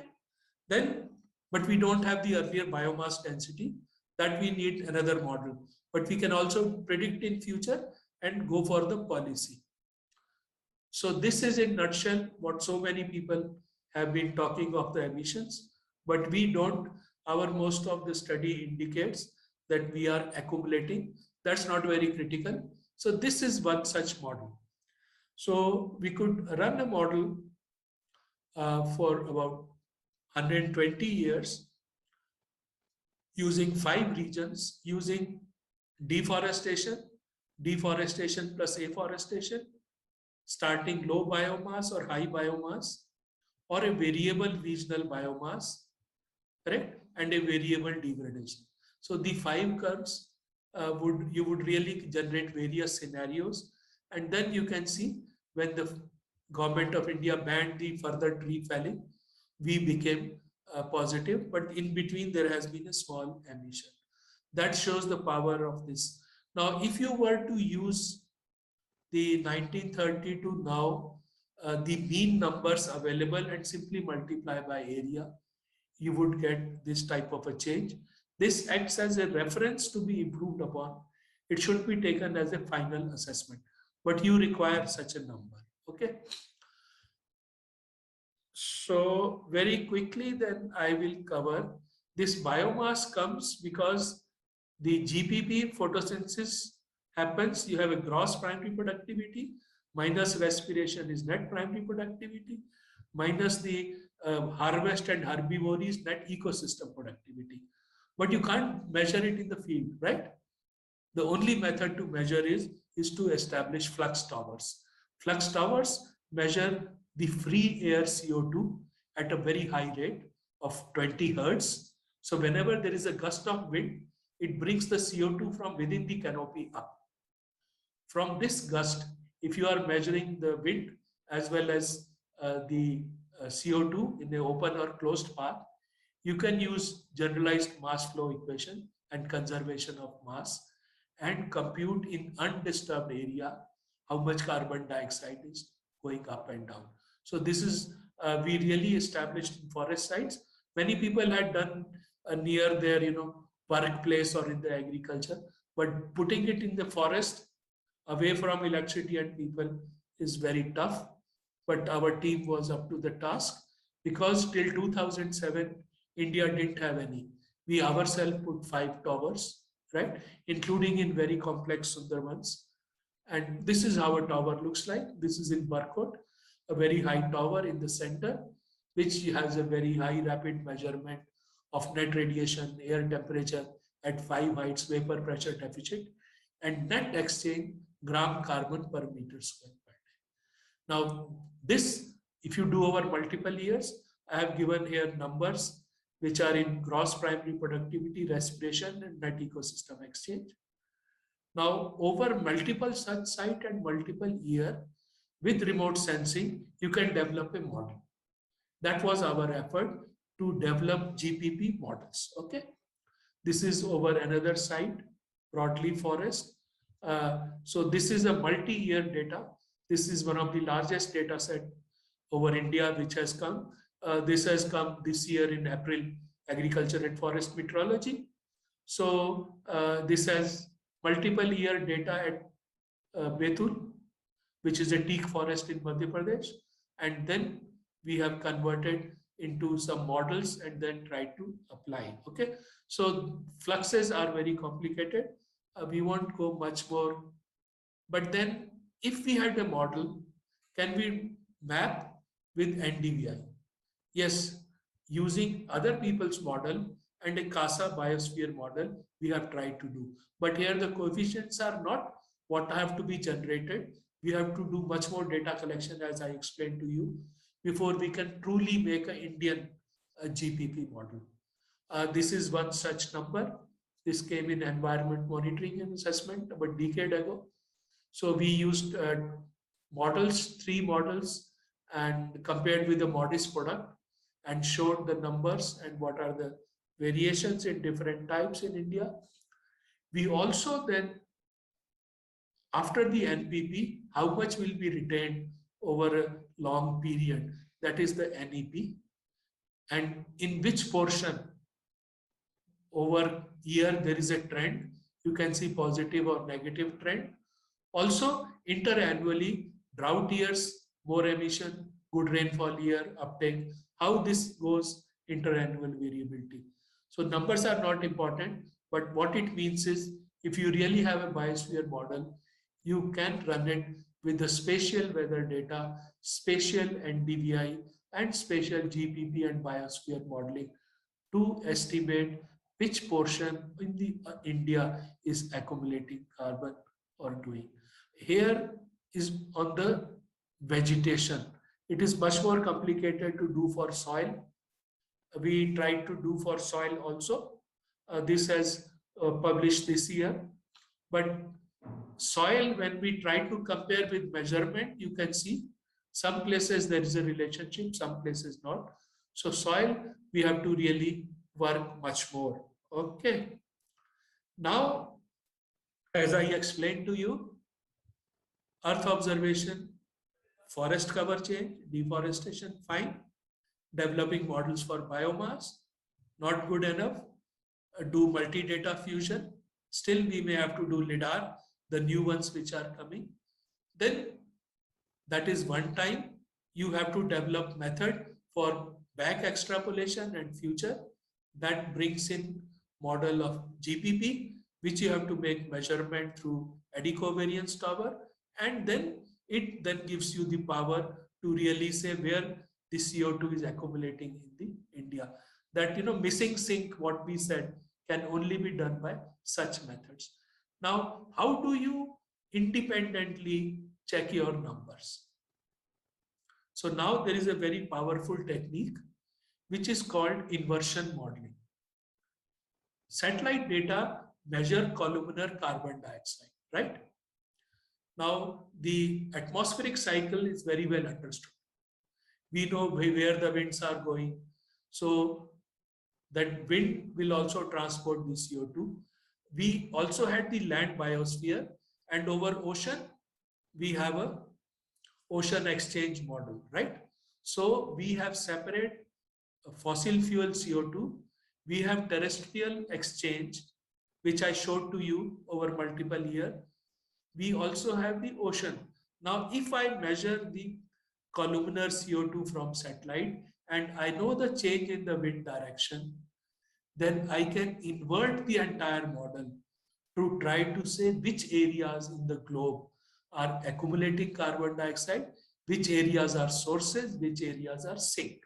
Then, but we don't have the earlier biomass density. that we need another model. But we can also predict in future and go for the policy. So this is in nutshell what so many people have been talking of the emissions, but we don't. Our most of the study indicates that we are accumulating. That's not very critical. So this is one such model. So we could run a model for about 120 years using 5 regions, using deforestation, deforestation plus afforestation, starting low biomass or high biomass, or a variable regional biomass, correct, and a variable degradation. So the 5 curves you would really generate various scenarios, and then you can see when the government of India banned the further tree felling, we became positive, but in between there has been a small emission. That shows the power of this. Now, if you were to use the 1930 to now, the mean numbers available and simply multiply by area, you would get this type of a change. This acts as a reference to be improved upon. It should be taken as a final assessment, but you require such a number, okay? So very quickly then I will cover this. Biomass comes because the GPP photosynthesis happens. You have a gross primary productivity minus respiration is net primary productivity minus the harvest and herbivory net ecosystem productivity. But you can't measure it in the field, right? The only method to measure is to establish flux towers. Flux towers measure the free air CO2 at a very high rate of 20 Hertz. So whenever there is a gust of wind, it brings the CO2 from within the canopy up. From this gust, if you are measuring the wind as well as the CO2 in the open or closed path, you can use generalized mass flow equation and conservation of mass and compute in undisturbed area how much carbon dioxide is going up and down. So this is, we really established in forest sites. Many people had done near their, workplace or in the agriculture, but putting it in the forest away from electricity and people is very tough. But our team was up to the task because till 2007, India didn't have any. We ourselves put 5 towers, right? Including in very complex Sundarbans. And this is how a tower looks like. This is in Barkot, a very high tower in the center, which has a very high rapid measurement of net radiation, air temperature at 5 heights, vapor pressure deficit, and net exchange gram carbon per meter square per day. Now, this, if you do over multiple years, I have given here numbers which are in gross primary productivity, respiration, and net ecosystem exchange. Now, over multiple such site and multiple year, with remote sensing, you can develop a model. That was our effort to develop GPP models, okay? This is over another site, Broadleaf Forest. So this is a multi-year data. This is one of the largest data set over India which has come. This has come this year in April, Agriculture and Forest Meteorology. So this has multiple year data at Betul, which is a teak forest in Madhya Pradesh. And then we have converted into some models and then tried to apply, okay? So fluxes are very complicated. We won't go much more. But then if we had a model, can we map with NDVI? Yes, using other people's model and a CASA biosphere model, we have tried to do. But here the coefficients are not what have to be generated. We have to do much more data collection, as I explained to you, before we can truly make an Indian GPP model. This is one such number. This came in environment monitoring and assessment about a decade ago. So we used models, 3 models, and compared with the MODIS product and showed the numbers and what are the variations in different types in India. We also then, after the NPP, how much will be retained over a long period, that is the NEP, and in which portion over year there is a trend. You can see positive or negative trend. Also, interannually, drought years, more emission, good rainfall year, uptake, how this goes, interannual variability. So numbers are not important, but what it means is if you really have a biosphere model, you can run it with the spatial weather data, spatial NDVI, and spatial GPP and biosphere modeling to estimate which portion in the India is accumulating carbon or doing. Here is on the vegetation. It is much more complicated to do for soil. We tried to do for soil also. This has published this year. But soil, when we try to compare with measurement, you can see some places there is a relationship, some places not. So soil, we have to really work much more. Okay. Now, as I explained to you, earth observation, forest cover change, deforestation, fine. Developing models for biomass, not good enough. Do multi-data fusion. Still, we may have to do LIDAR, the new ones which are coming. Then that is one time. You have to develop method for back extrapolation and future. That brings in model of GPP, which you have to make measurement through eddy covariance tower, and then it then gives you the power to really say where the CO2 is accumulating in the India. That, you know, missing sink, what we said, can only be done by such methods. Now, how do you independently check your numbers? So now there is a very powerful technique which is called inversion modeling. Satellite data measure columnar carbon dioxide, right? Now, the atmospheric cycle is very well understood. We know where the winds are going. So that wind will also transport the CO2. We also had the land biosphere, and over ocean, we have a ocean exchange model, right? So we have separate fossil fuel CO2. We have terrestrial exchange, which I showed to you over multiple years. We also have the ocean. Now, if I measure the columnar CO2 from satellite and I know the change in the wind direction, then I can invert the entire model to try to say which areas in the globe are accumulating carbon dioxide, which areas are sources, which areas are sink.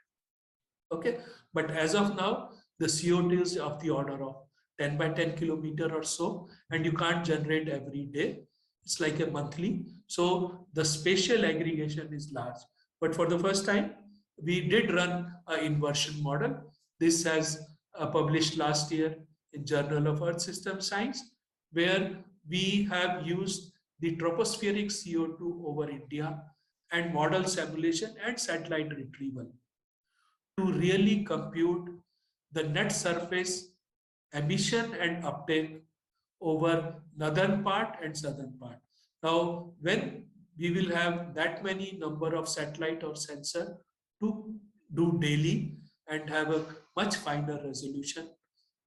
Okay, but as of now, the CO2 is of the order of 10 by 10 kilometer or so, and you can't generate every day. It's like a monthly. So the spatial aggregation is large. But for the first time, we did run an inversion model. This has published last year in Journal of Earth System Science, where we have used the tropospheric CO2 over India and model simulation and satellite retrieval to really compute the net surface emission and uptake over northern part and southern part. Now, when we will have that many number of satellite or sensor to do daily and have a much finer resolution,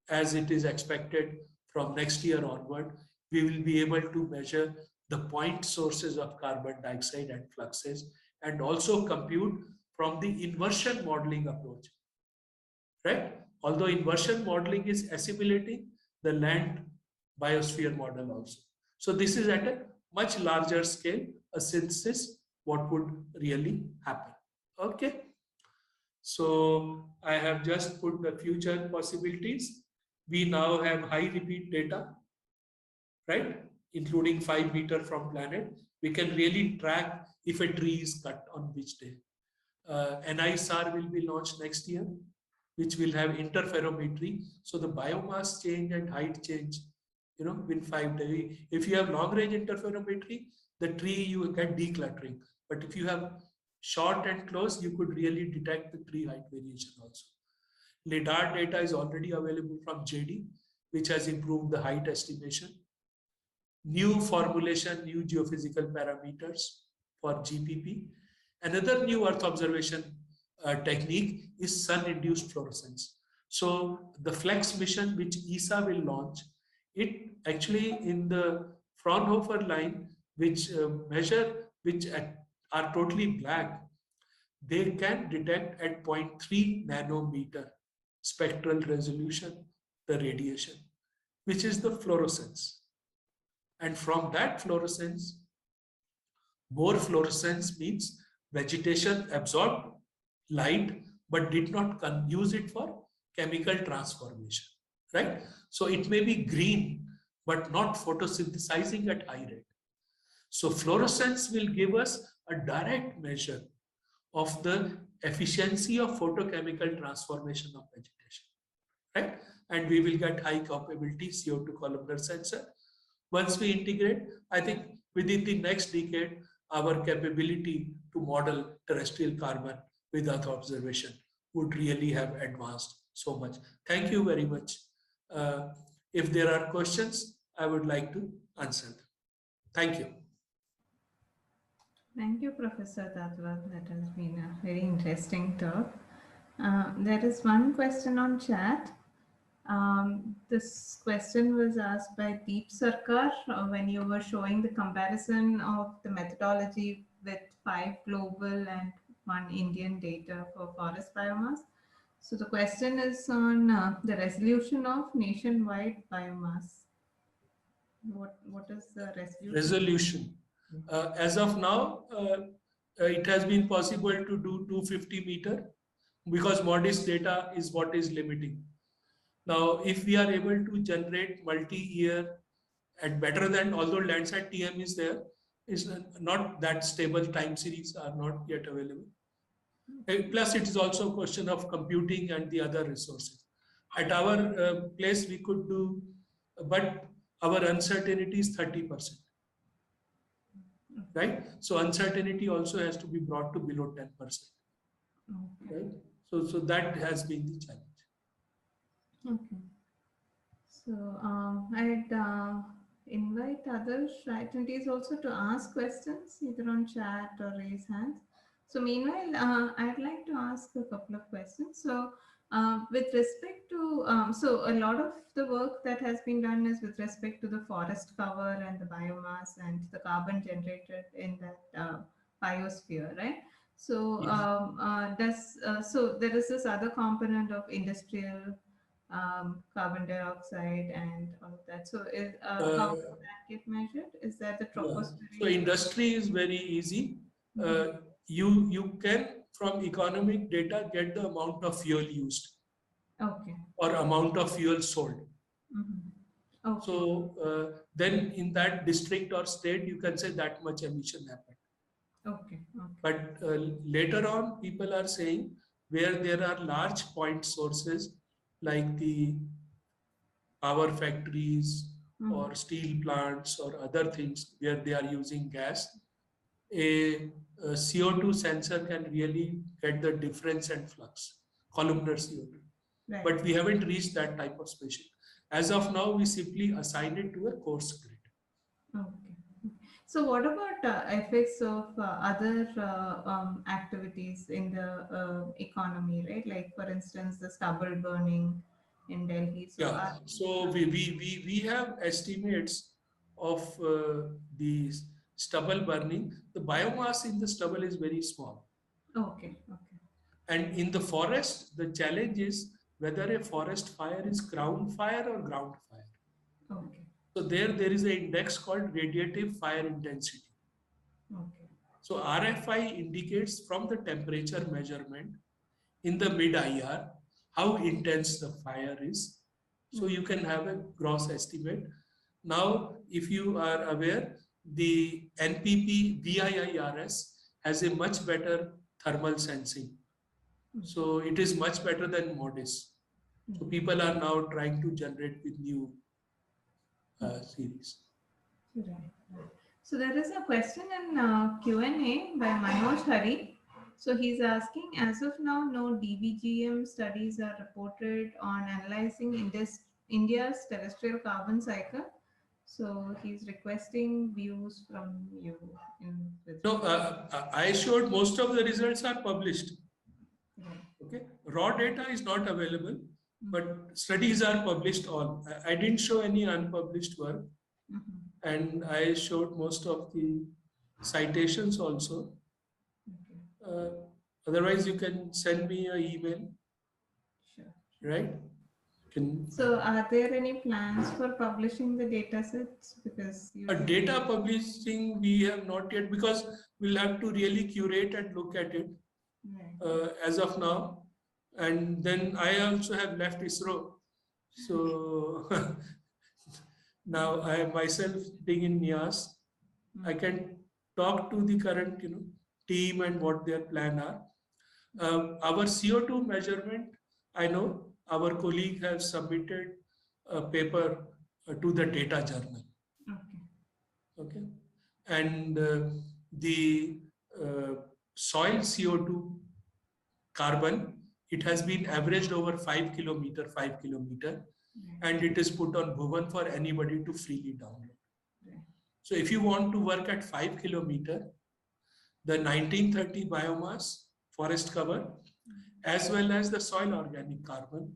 as it is expected from next year onward, we will be able to measure the point sources of carbon dioxide and fluxes and also compute from the inversion modeling approach, right? Although inversion modeling is assimilating the land biosphere model also. So this is at a much larger scale, a synthesis, what would really happen. Okay. So I have just put the future possibilities. We now have high repeat data, right? Including 5 meters from planet. We can really track if a tree is cut on which day. NISR will be launched next year, which will have interferometry. So the biomass change and height change, you know, in 5 days. If you have long range interferometry, the tree you get decluttering. But if you have short and close, you could really detect the tree height variation also. LIDAR data is already available from JD, which has improved the height estimation. New formulation, new geophysical parameters for GPP. Another new Earth observation technique is sun-induced fluorescence. So the FLEX mission, which ESA will launch, it actually in the Fraunhofer line, which are totally black, they can detect at 0.3 nanometer spectral resolution the radiation, which is the fluorescence. And from that fluorescence, more fluorescence means vegetation absorbed light but did not use it for chemical transformation, right? So it may be green but not photosynthesizing at high rate. So fluorescence will give us a direct measure of the efficiency of photochemical transformation of vegetation, right? And we will get high capability CO2 columnar sensor. Once we integrate, I think within the next decade, our capability to model terrestrial carbon with Earth observation would really have advanced so much. Thank you very much. If there are questions, I would like to answer them. Thank you. Thank you, Professor Dadwal. That has been a very interesting talk. There is one question on chat. This question was asked by Deep Sarkar when you were showing the comparison of the methodology with 5 global and 1 Indian data for forest biomass. So the question is on the resolution of nationwide biomass. What is the resolution? As of now, it has been possible to do 250 meter because MODIS data is what is limiting. Now, if we are able to generate multi-year and better than, although Landsat TM is there, is not that stable, time series are not yet available. Plus, it is also a question of computing and the other resources. At our place, we could do, but our uncertainty is 30%. Right? So uncertainty also has to be brought to below 10%. Okay. Right? So that has been the challenge. Okay. So I'd invite other attendees also to ask questions either on chat or raise hands. So meanwhile, I'd like to ask a couple of questions. So with respect to, so a lot of the work that has been done is with respect to the forest cover and the biomass and the carbon generated in that biosphere, right? So so there is this other component of industrial carbon dioxide and all of that. So is, how does that get measured? Is that the tropospheric? So industry is very easy. You can from economic data get the amount of fuel used. Okay. Or amount of fuel sold. Okay. So then in that district or state, you can say that much emission happened. Okay. But later on, people are saying where there are large point sources like the power factories or steel plants or other things where they are using gas, a CO2 sensor can really get the difference and flux, columnar CO2. Right. But we haven't reached that type of spatial. As of now, we simply assign it to a coarse grid. Okay. So what about effects of other activities in the economy, right? Like for instance, the stubble burning in Delhi. So yeah. So we have estimates of the stubble burning. The biomass in the stubble is very small. Okay. And in the forest, the challenge is whether a forest fire is ground fire or ground fire. Okay. So there is an index called radiative fire intensity. Okay. So RFI indicates from the temperature measurement in the mid IR how intense the fire is. So you can have a gross estimate. Now, if you are aware, the NPP VIIRS has a much better thermal sensing. So it is much better than MODIS. So people are now trying to generate with new series. Right. So there is a question in Q&A by Manoj Hari. So he's asking, as of now, no DBGM studies are reported on analyzing India's terrestrial carbon cycle. So he's requesting views from you. No, I showed most of the results are published. Right. Okay, raw data is not available. but studies are published all. I didn't show any unpublished work, and I showed most of the citations also. Otherwise, you can send me an email, Sure. right? So are there any plans for publishing the data sets? Because data publishing, we have not yet, because we'll have to really curate and look at it as of now. And then I also have left ISRO. So now I am myself sitting in NIAS. I can talk to the current team and what their plan are. Our CO2 measurement, I know our colleague has submitted a paper to the data journal. Okay. And the soil CO2 carbon, it has been averaged over 5 kilometer, and it is put on Bhuvan for anybody to freely download. So if you want to work at 5 kilometer, the 1930 biomass, forest cover, as well as the soil organic carbon,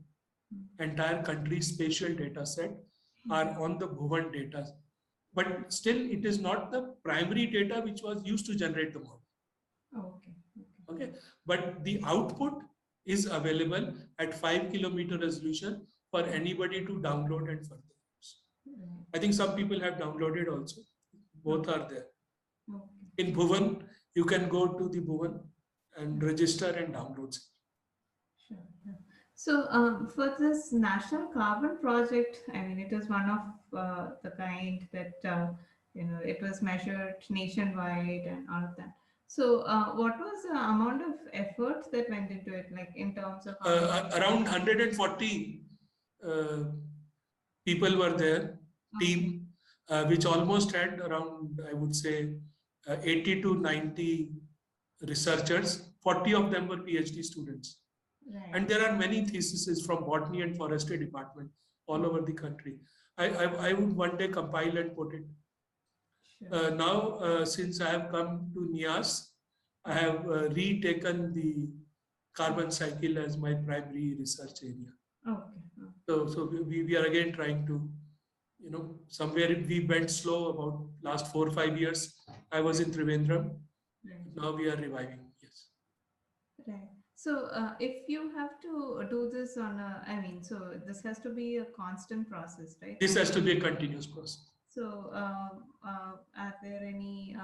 entire country spatial data set are on the Bhuvan data. But still, it is not the primary data which was used to generate the model. Okay. But the output is available at 5 kilometer resolution for anybody to download and further use. I think some people have downloaded also. Both are there. In Bhuvan, you can go to the Bhuvan and register and download. Sure. So for this National Carbon Project, I mean, it is one of the kind that, it was measured nationwide and all of that. So what was the amount of effort that went into it, like in terms of? Around 140 people were there, team, which almost had around, I would say, 80 to 90 researchers. 40 of them were PhD students. And there are many theses from botany and forestry department all over the country. I would one day compile and put it. Now, since I have come to NIAS, I have retaken the carbon cycle as my primary research area. So we are again trying to, somewhere we went slow about last 4 or 5 years. I was in Trivandrum. Now we are reviving. Yes. Right. So if you have to do this on so this has to be a constant process, right? This has to be a continuous process. So are there any,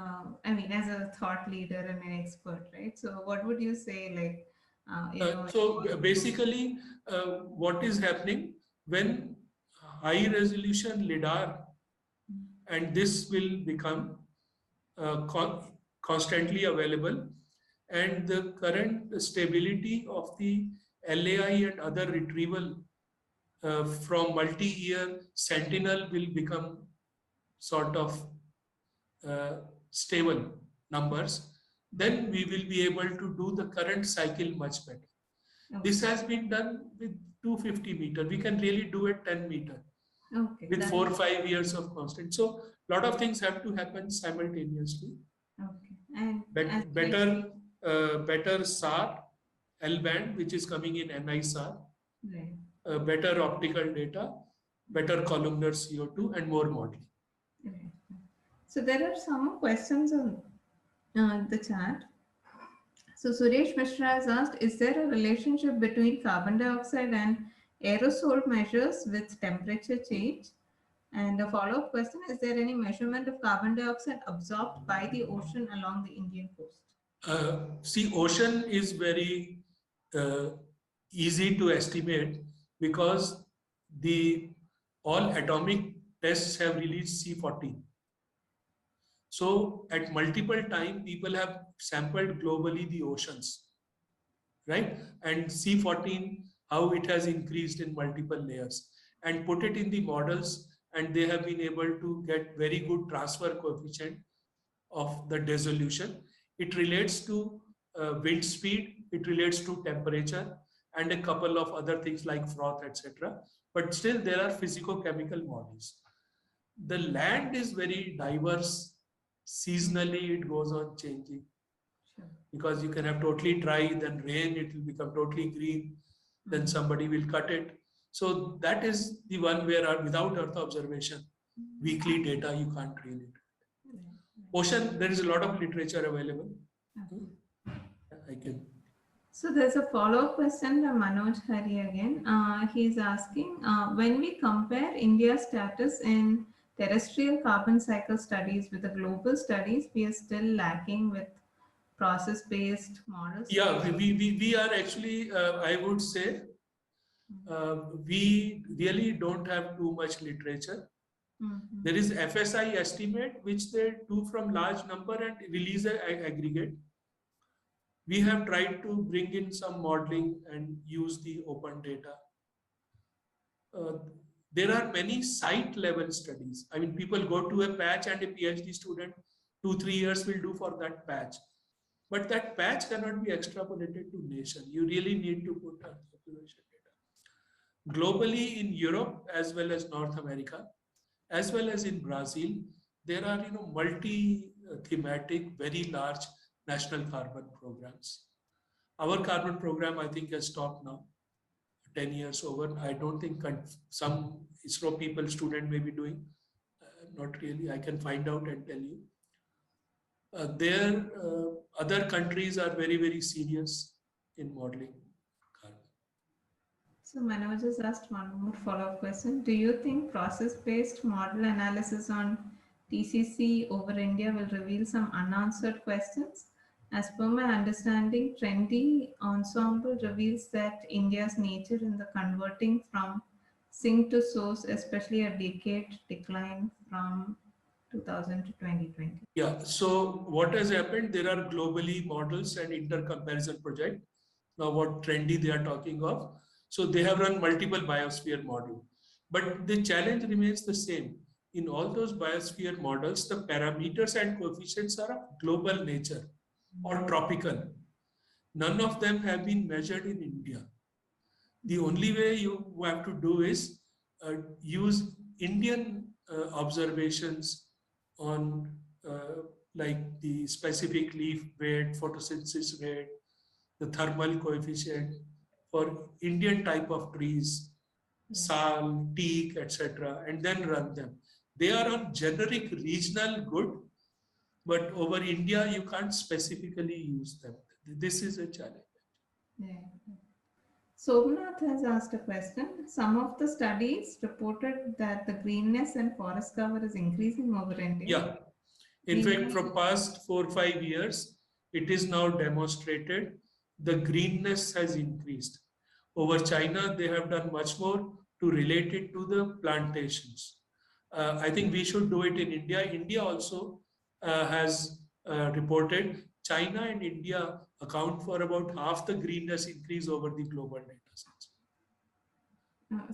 as a thought leader and an expert, right? So what would you say, like, so basically what is happening when high resolution LIDAR, and this will become constantly available, and the current stability of the LAI and other retrieval from multi-year Sentinel will become sort of stable numbers, then we will be able to do the current cycle much better. This has been done with 250 meter. We can really do it 10 meter with 4 or 5 years of constant. So a lot of things have to happen simultaneously. And better SAR, L-band, which is coming in NISAR, better optical data, better columnar CO2, and more modeling. So there are some questions on the chat. So Suresh Mishra has asked, is there a relationship between carbon dioxide and aerosol measures with temperature change? And a follow-up question, is there any measurement of carbon dioxide absorbed by the ocean along the Indian coast? See, ocean is very easy to estimate because all atomic tests have released C14. So at multiple times, people have sampled globally the oceans, right? And C14, how it has increased in multiple layers, and put it in the models, and they have been able to get very good transfer coefficient of the dissolution. It relates to wind speed, it relates to temperature, and a couple of other things like froth, etc. But still there are physicochemical models. The land is very diverse. Seasonally, it goes on changing. Because you can have totally dry, then rain, it will become totally green, then somebody will cut it. So that is the one where without Earth observation, weekly data, you can't really do it. Ocean, there is a lot of literature available. I can. So there's a follow-up question from Manoj Hari again. He's asking, when we compare India's status in terrestrial carbon cycle studies with the global studies, we are still lacking with process-based models. Yeah, we are actually, I would say, we really don't have too much literature. There is FSI estimate, which they do from large number and release an aggregate. We have tried to bring in some modeling and use the open data. There are many site level studies. I mean, people go to a patch and a PhD student 2-3 years will do for that patch. But that patch cannot be extrapolated to nation. You really need to put Earth population data. Globally in Europe, as well as North America, as well as in Brazil, there are multi-thematic, very large national carbon programs. Our carbon program, I think, has stopped now, 10 years over. I don't think some ISRO people, student may be doing, not really. I can find out and tell you. Other countries are very, very serious in modeling carbon. So Manoj has asked one more follow-up question. Do you think process-based model analysis on TCC over India will reveal some unanswered questions? As per my understanding, Trendy Ensemble reveals that India's nature in the converting from sink to source, especially a decade decline from 2000 to 2020. Yeah, so what has happened, there are globally models and inter-comparison project. Now what Trendy they are talking of. So they have run multiple biosphere model, but the challenge remains the same. In all those biosphere models, the parameters and coefficients are of global nature or tropical. None of them have been measured in India. The only way you have to do is use Indian observations on like the specific leaf weight, photosynthesis rate, the thermal coefficient for Indian type of trees, sal, teak, etc., and then run them. They are on generic regional good, but over India, you can't specifically use them. This is a challenge. Yeah. Somnath has asked a question. Some of the studies reported that the greenness and forest cover is increasing over India. Yeah. In fact, from past 4 or 5 years, it is now demonstrated the greenness has increased. Over China, they have done much more to relate it to the plantations. I think we should do it in India. India also has reported China and India account for about half the greenness increase over the global data sets.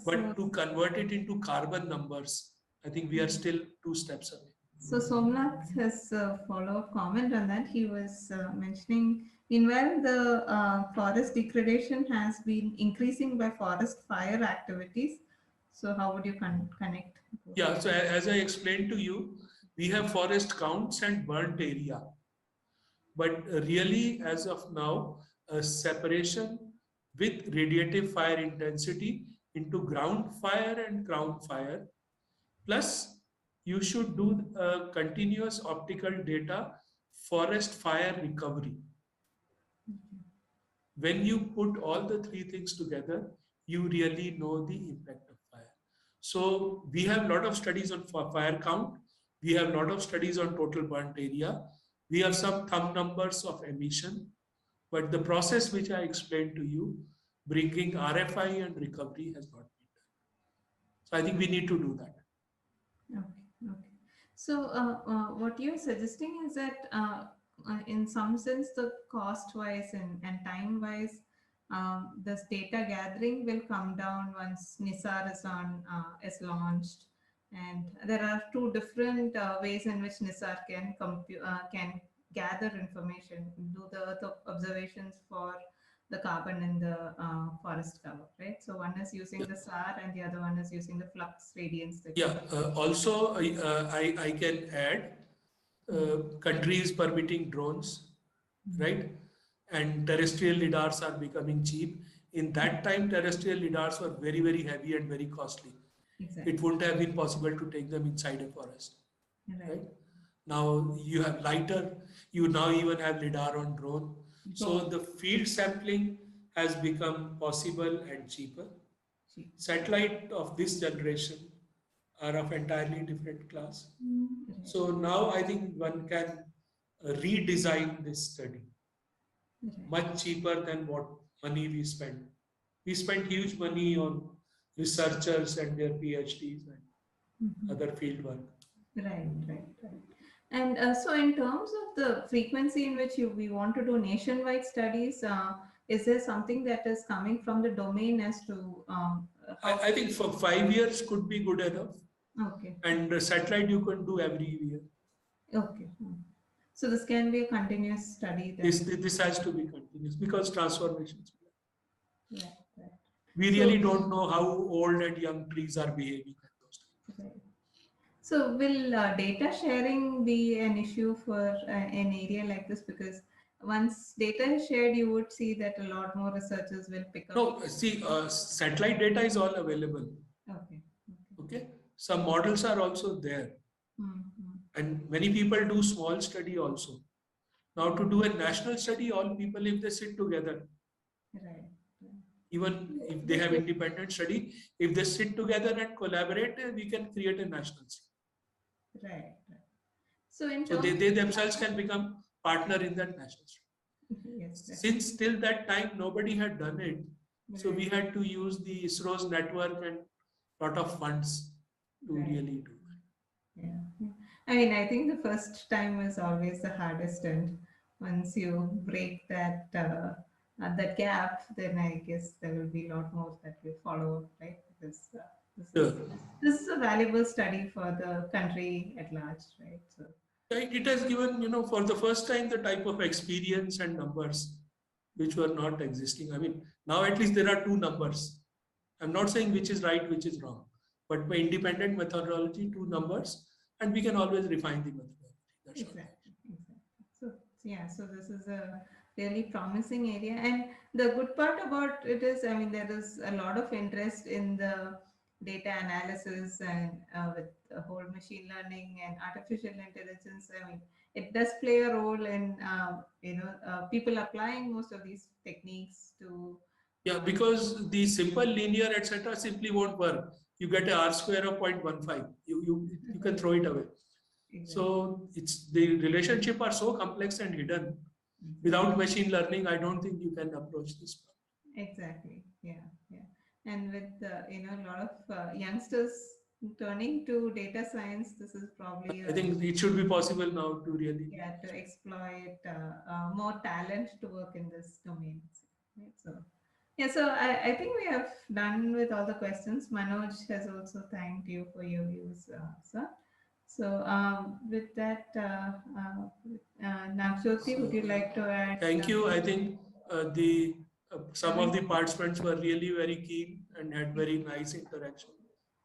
But to convert it into carbon numbers, I think we are still 2 steps away. So Somnath has a follow-up comment on that. He was mentioning, meanwhile, the forest degradation has been increasing by forest fire activities. So how would you connect? Yeah, so as I explained to you, we have forest counts and burnt area. But really, as of now, a separation with radiative fire intensity into ground fire and crown fire. Plus, you should do a continuous optical data forest fire recovery. When you put all the 3 things together, you really know the impact of fire. So we have a lot of studies on fire count. We have a lot of studies on total burnt area. We have some thumb numbers of emission, but the process which I explained to you, bringing RFI and recovery has not been done. So I think we need to do that. Okay. So what you're suggesting is that in some sense, the cost-wise and time-wise, this data gathering will come down once NISAR is launched. And there are 2 different ways in which NISAR can gather information, do the Earth observations for the carbon in the forest cover, right? So one is using the SAR and the other one is using the flux radiance. Yeah, also I can add countries permitting drones, right? And terrestrial lidars are becoming cheap. in that time, terrestrial lidars were very, very heavy and very costly. Exactly. It wouldn't have been possible to take them inside a forest. Right. Right? Now you have lighter, you now even have lidar on drone. So the field sampling has become possible and cheaper. Satellite of this generation are of entirely different class. So now I think one can redesign this study much cheaper than what money we spend. We spent huge money on researchers and their PhDs and other field work. Right. And so in terms of the frequency in which we want to do nationwide studies, is there something that is coming from the domain as to I think for 5 years could be good enough. Okay. And the satellite you can do every year. Okay. So this can be a continuous study. This has to be continuous because transformations. Right. We really don't know how old and young trees are behaving at those times. Right. So will data sharing be an issue for an area like this? Because once data is shared, you would see that a lot more researchers will pick up. No, see, satellite data is all available. Okay. Some models are also there. And many people do small study also. Now to do a national study, all people, if they sit together, Right. even if they have independent study, if they sit together and collaborate, we can create a national study. Right. So they themselves can become partner in that national study. Yes. Since till that time, nobody had done it. So we had to use the ISRO's network and lot of funds to really do it. Yeah. I mean, I think the first time is always the hardest, and once you break that that gap, then I guess there will be a lot more that will follow, right? Because this is a valuable study for the country at large, right? So it has given, for the first time, the type of experience and numbers which were not existing. I mean, now at least there are two numbers. I'm not saying which is right, which is wrong, but by independent methodology, two numbers, and we can always refine the methodology. That's exactly. So yeah, so this is a really promising area, and the good part about it is, I mean, there is a lot of interest in the data analysis and with the whole machine learning and artificial intelligence. I mean, it does play a role in people applying most of these techniques to. Yeah, because the simple linear etc. simply won't work. You get a R square of 0.15. You can throw it away. Exactly. So it's the relationship are so complex and hidden. Without machine learning, I don't think you can approach this problem. Exactly. Yeah. And with a lot of youngsters turning to data science, this is probably I think it should be possible now to really to exploit more talent to work in this domain. Right? So yeah, so I think we have done with all the questions. Manoj has also thanked you for your views, sir. So with that, Navjyoti, would you like to add? Thank you. I think some of the participants were really very keen and had very nice interaction.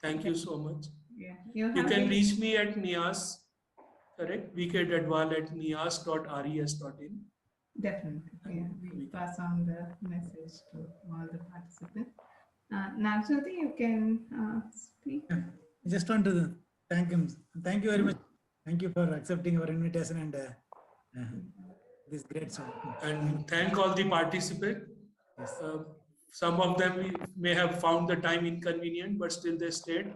Thank you so much. Yeah, you can reach me at NIAS, correct? vk.adwal@nias.res.in. Definitely. Yeah, we'll pass on the message to all the participants. Navjyoti, you can speak. Yeah. I just want to thank him. Thank you very much. Thank you for accepting our invitation and this great song. And thank all the participants. Yes. Some of them may have found the time inconvenient, but still they stayed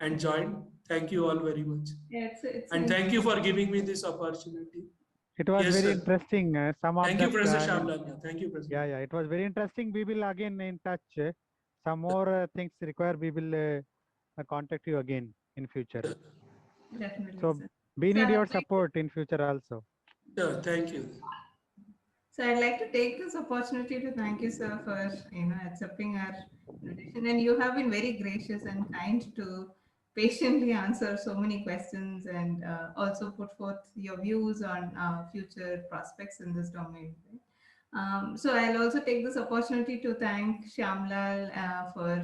and joined. Thank you all very much. Yeah, and thank you for giving me this opportunity. It was very interesting. Thank you, Professor Shyamlal. Thank you, Professor. Yeah, it was very interesting. We will again in touch. Some more things required. We will contact you again in future. Definitely. So we need your support in future also. Yeah, thank you. So I'd like to take this opportunity to thank you, sir, for accepting our invitation. And you have been very gracious and kind to patiently answer so many questions and also put forth your views on future prospects in this domain. Right? So I'll also take this opportunity to thank Shyamlal for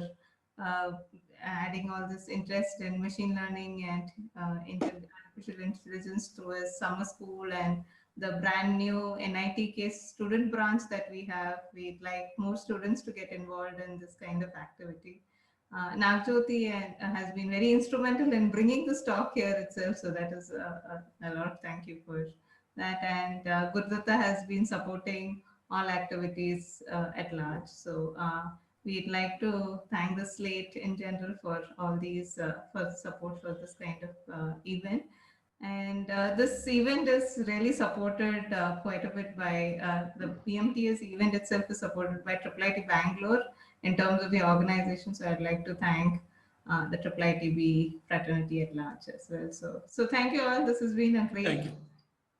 adding all this interest in machine learning and artificial intelligence through his summer school and the brand new NITK student branch that we have. We'd like more students to get involved in this kind of activity. Nagjyoti has been very instrumental in bringing this talk here itself, so that is a lot of thank you for that. And Gurudata has been supporting all activities at large. So we'd like to thank the slate in general for all these for support for this kind of event. And this event is really supported quite a bit by the PMTS event itself is supported by IIIT Bangalore in terms of the organization. So I'd like to thank the IIITB fraternity at large as well. So thank you all. This has been a great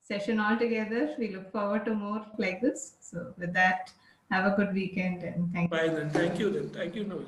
session altogether. We look forward to more like this. So with that, have a good weekend and thank you. Bye then. Thank you then. Thank you, Noel.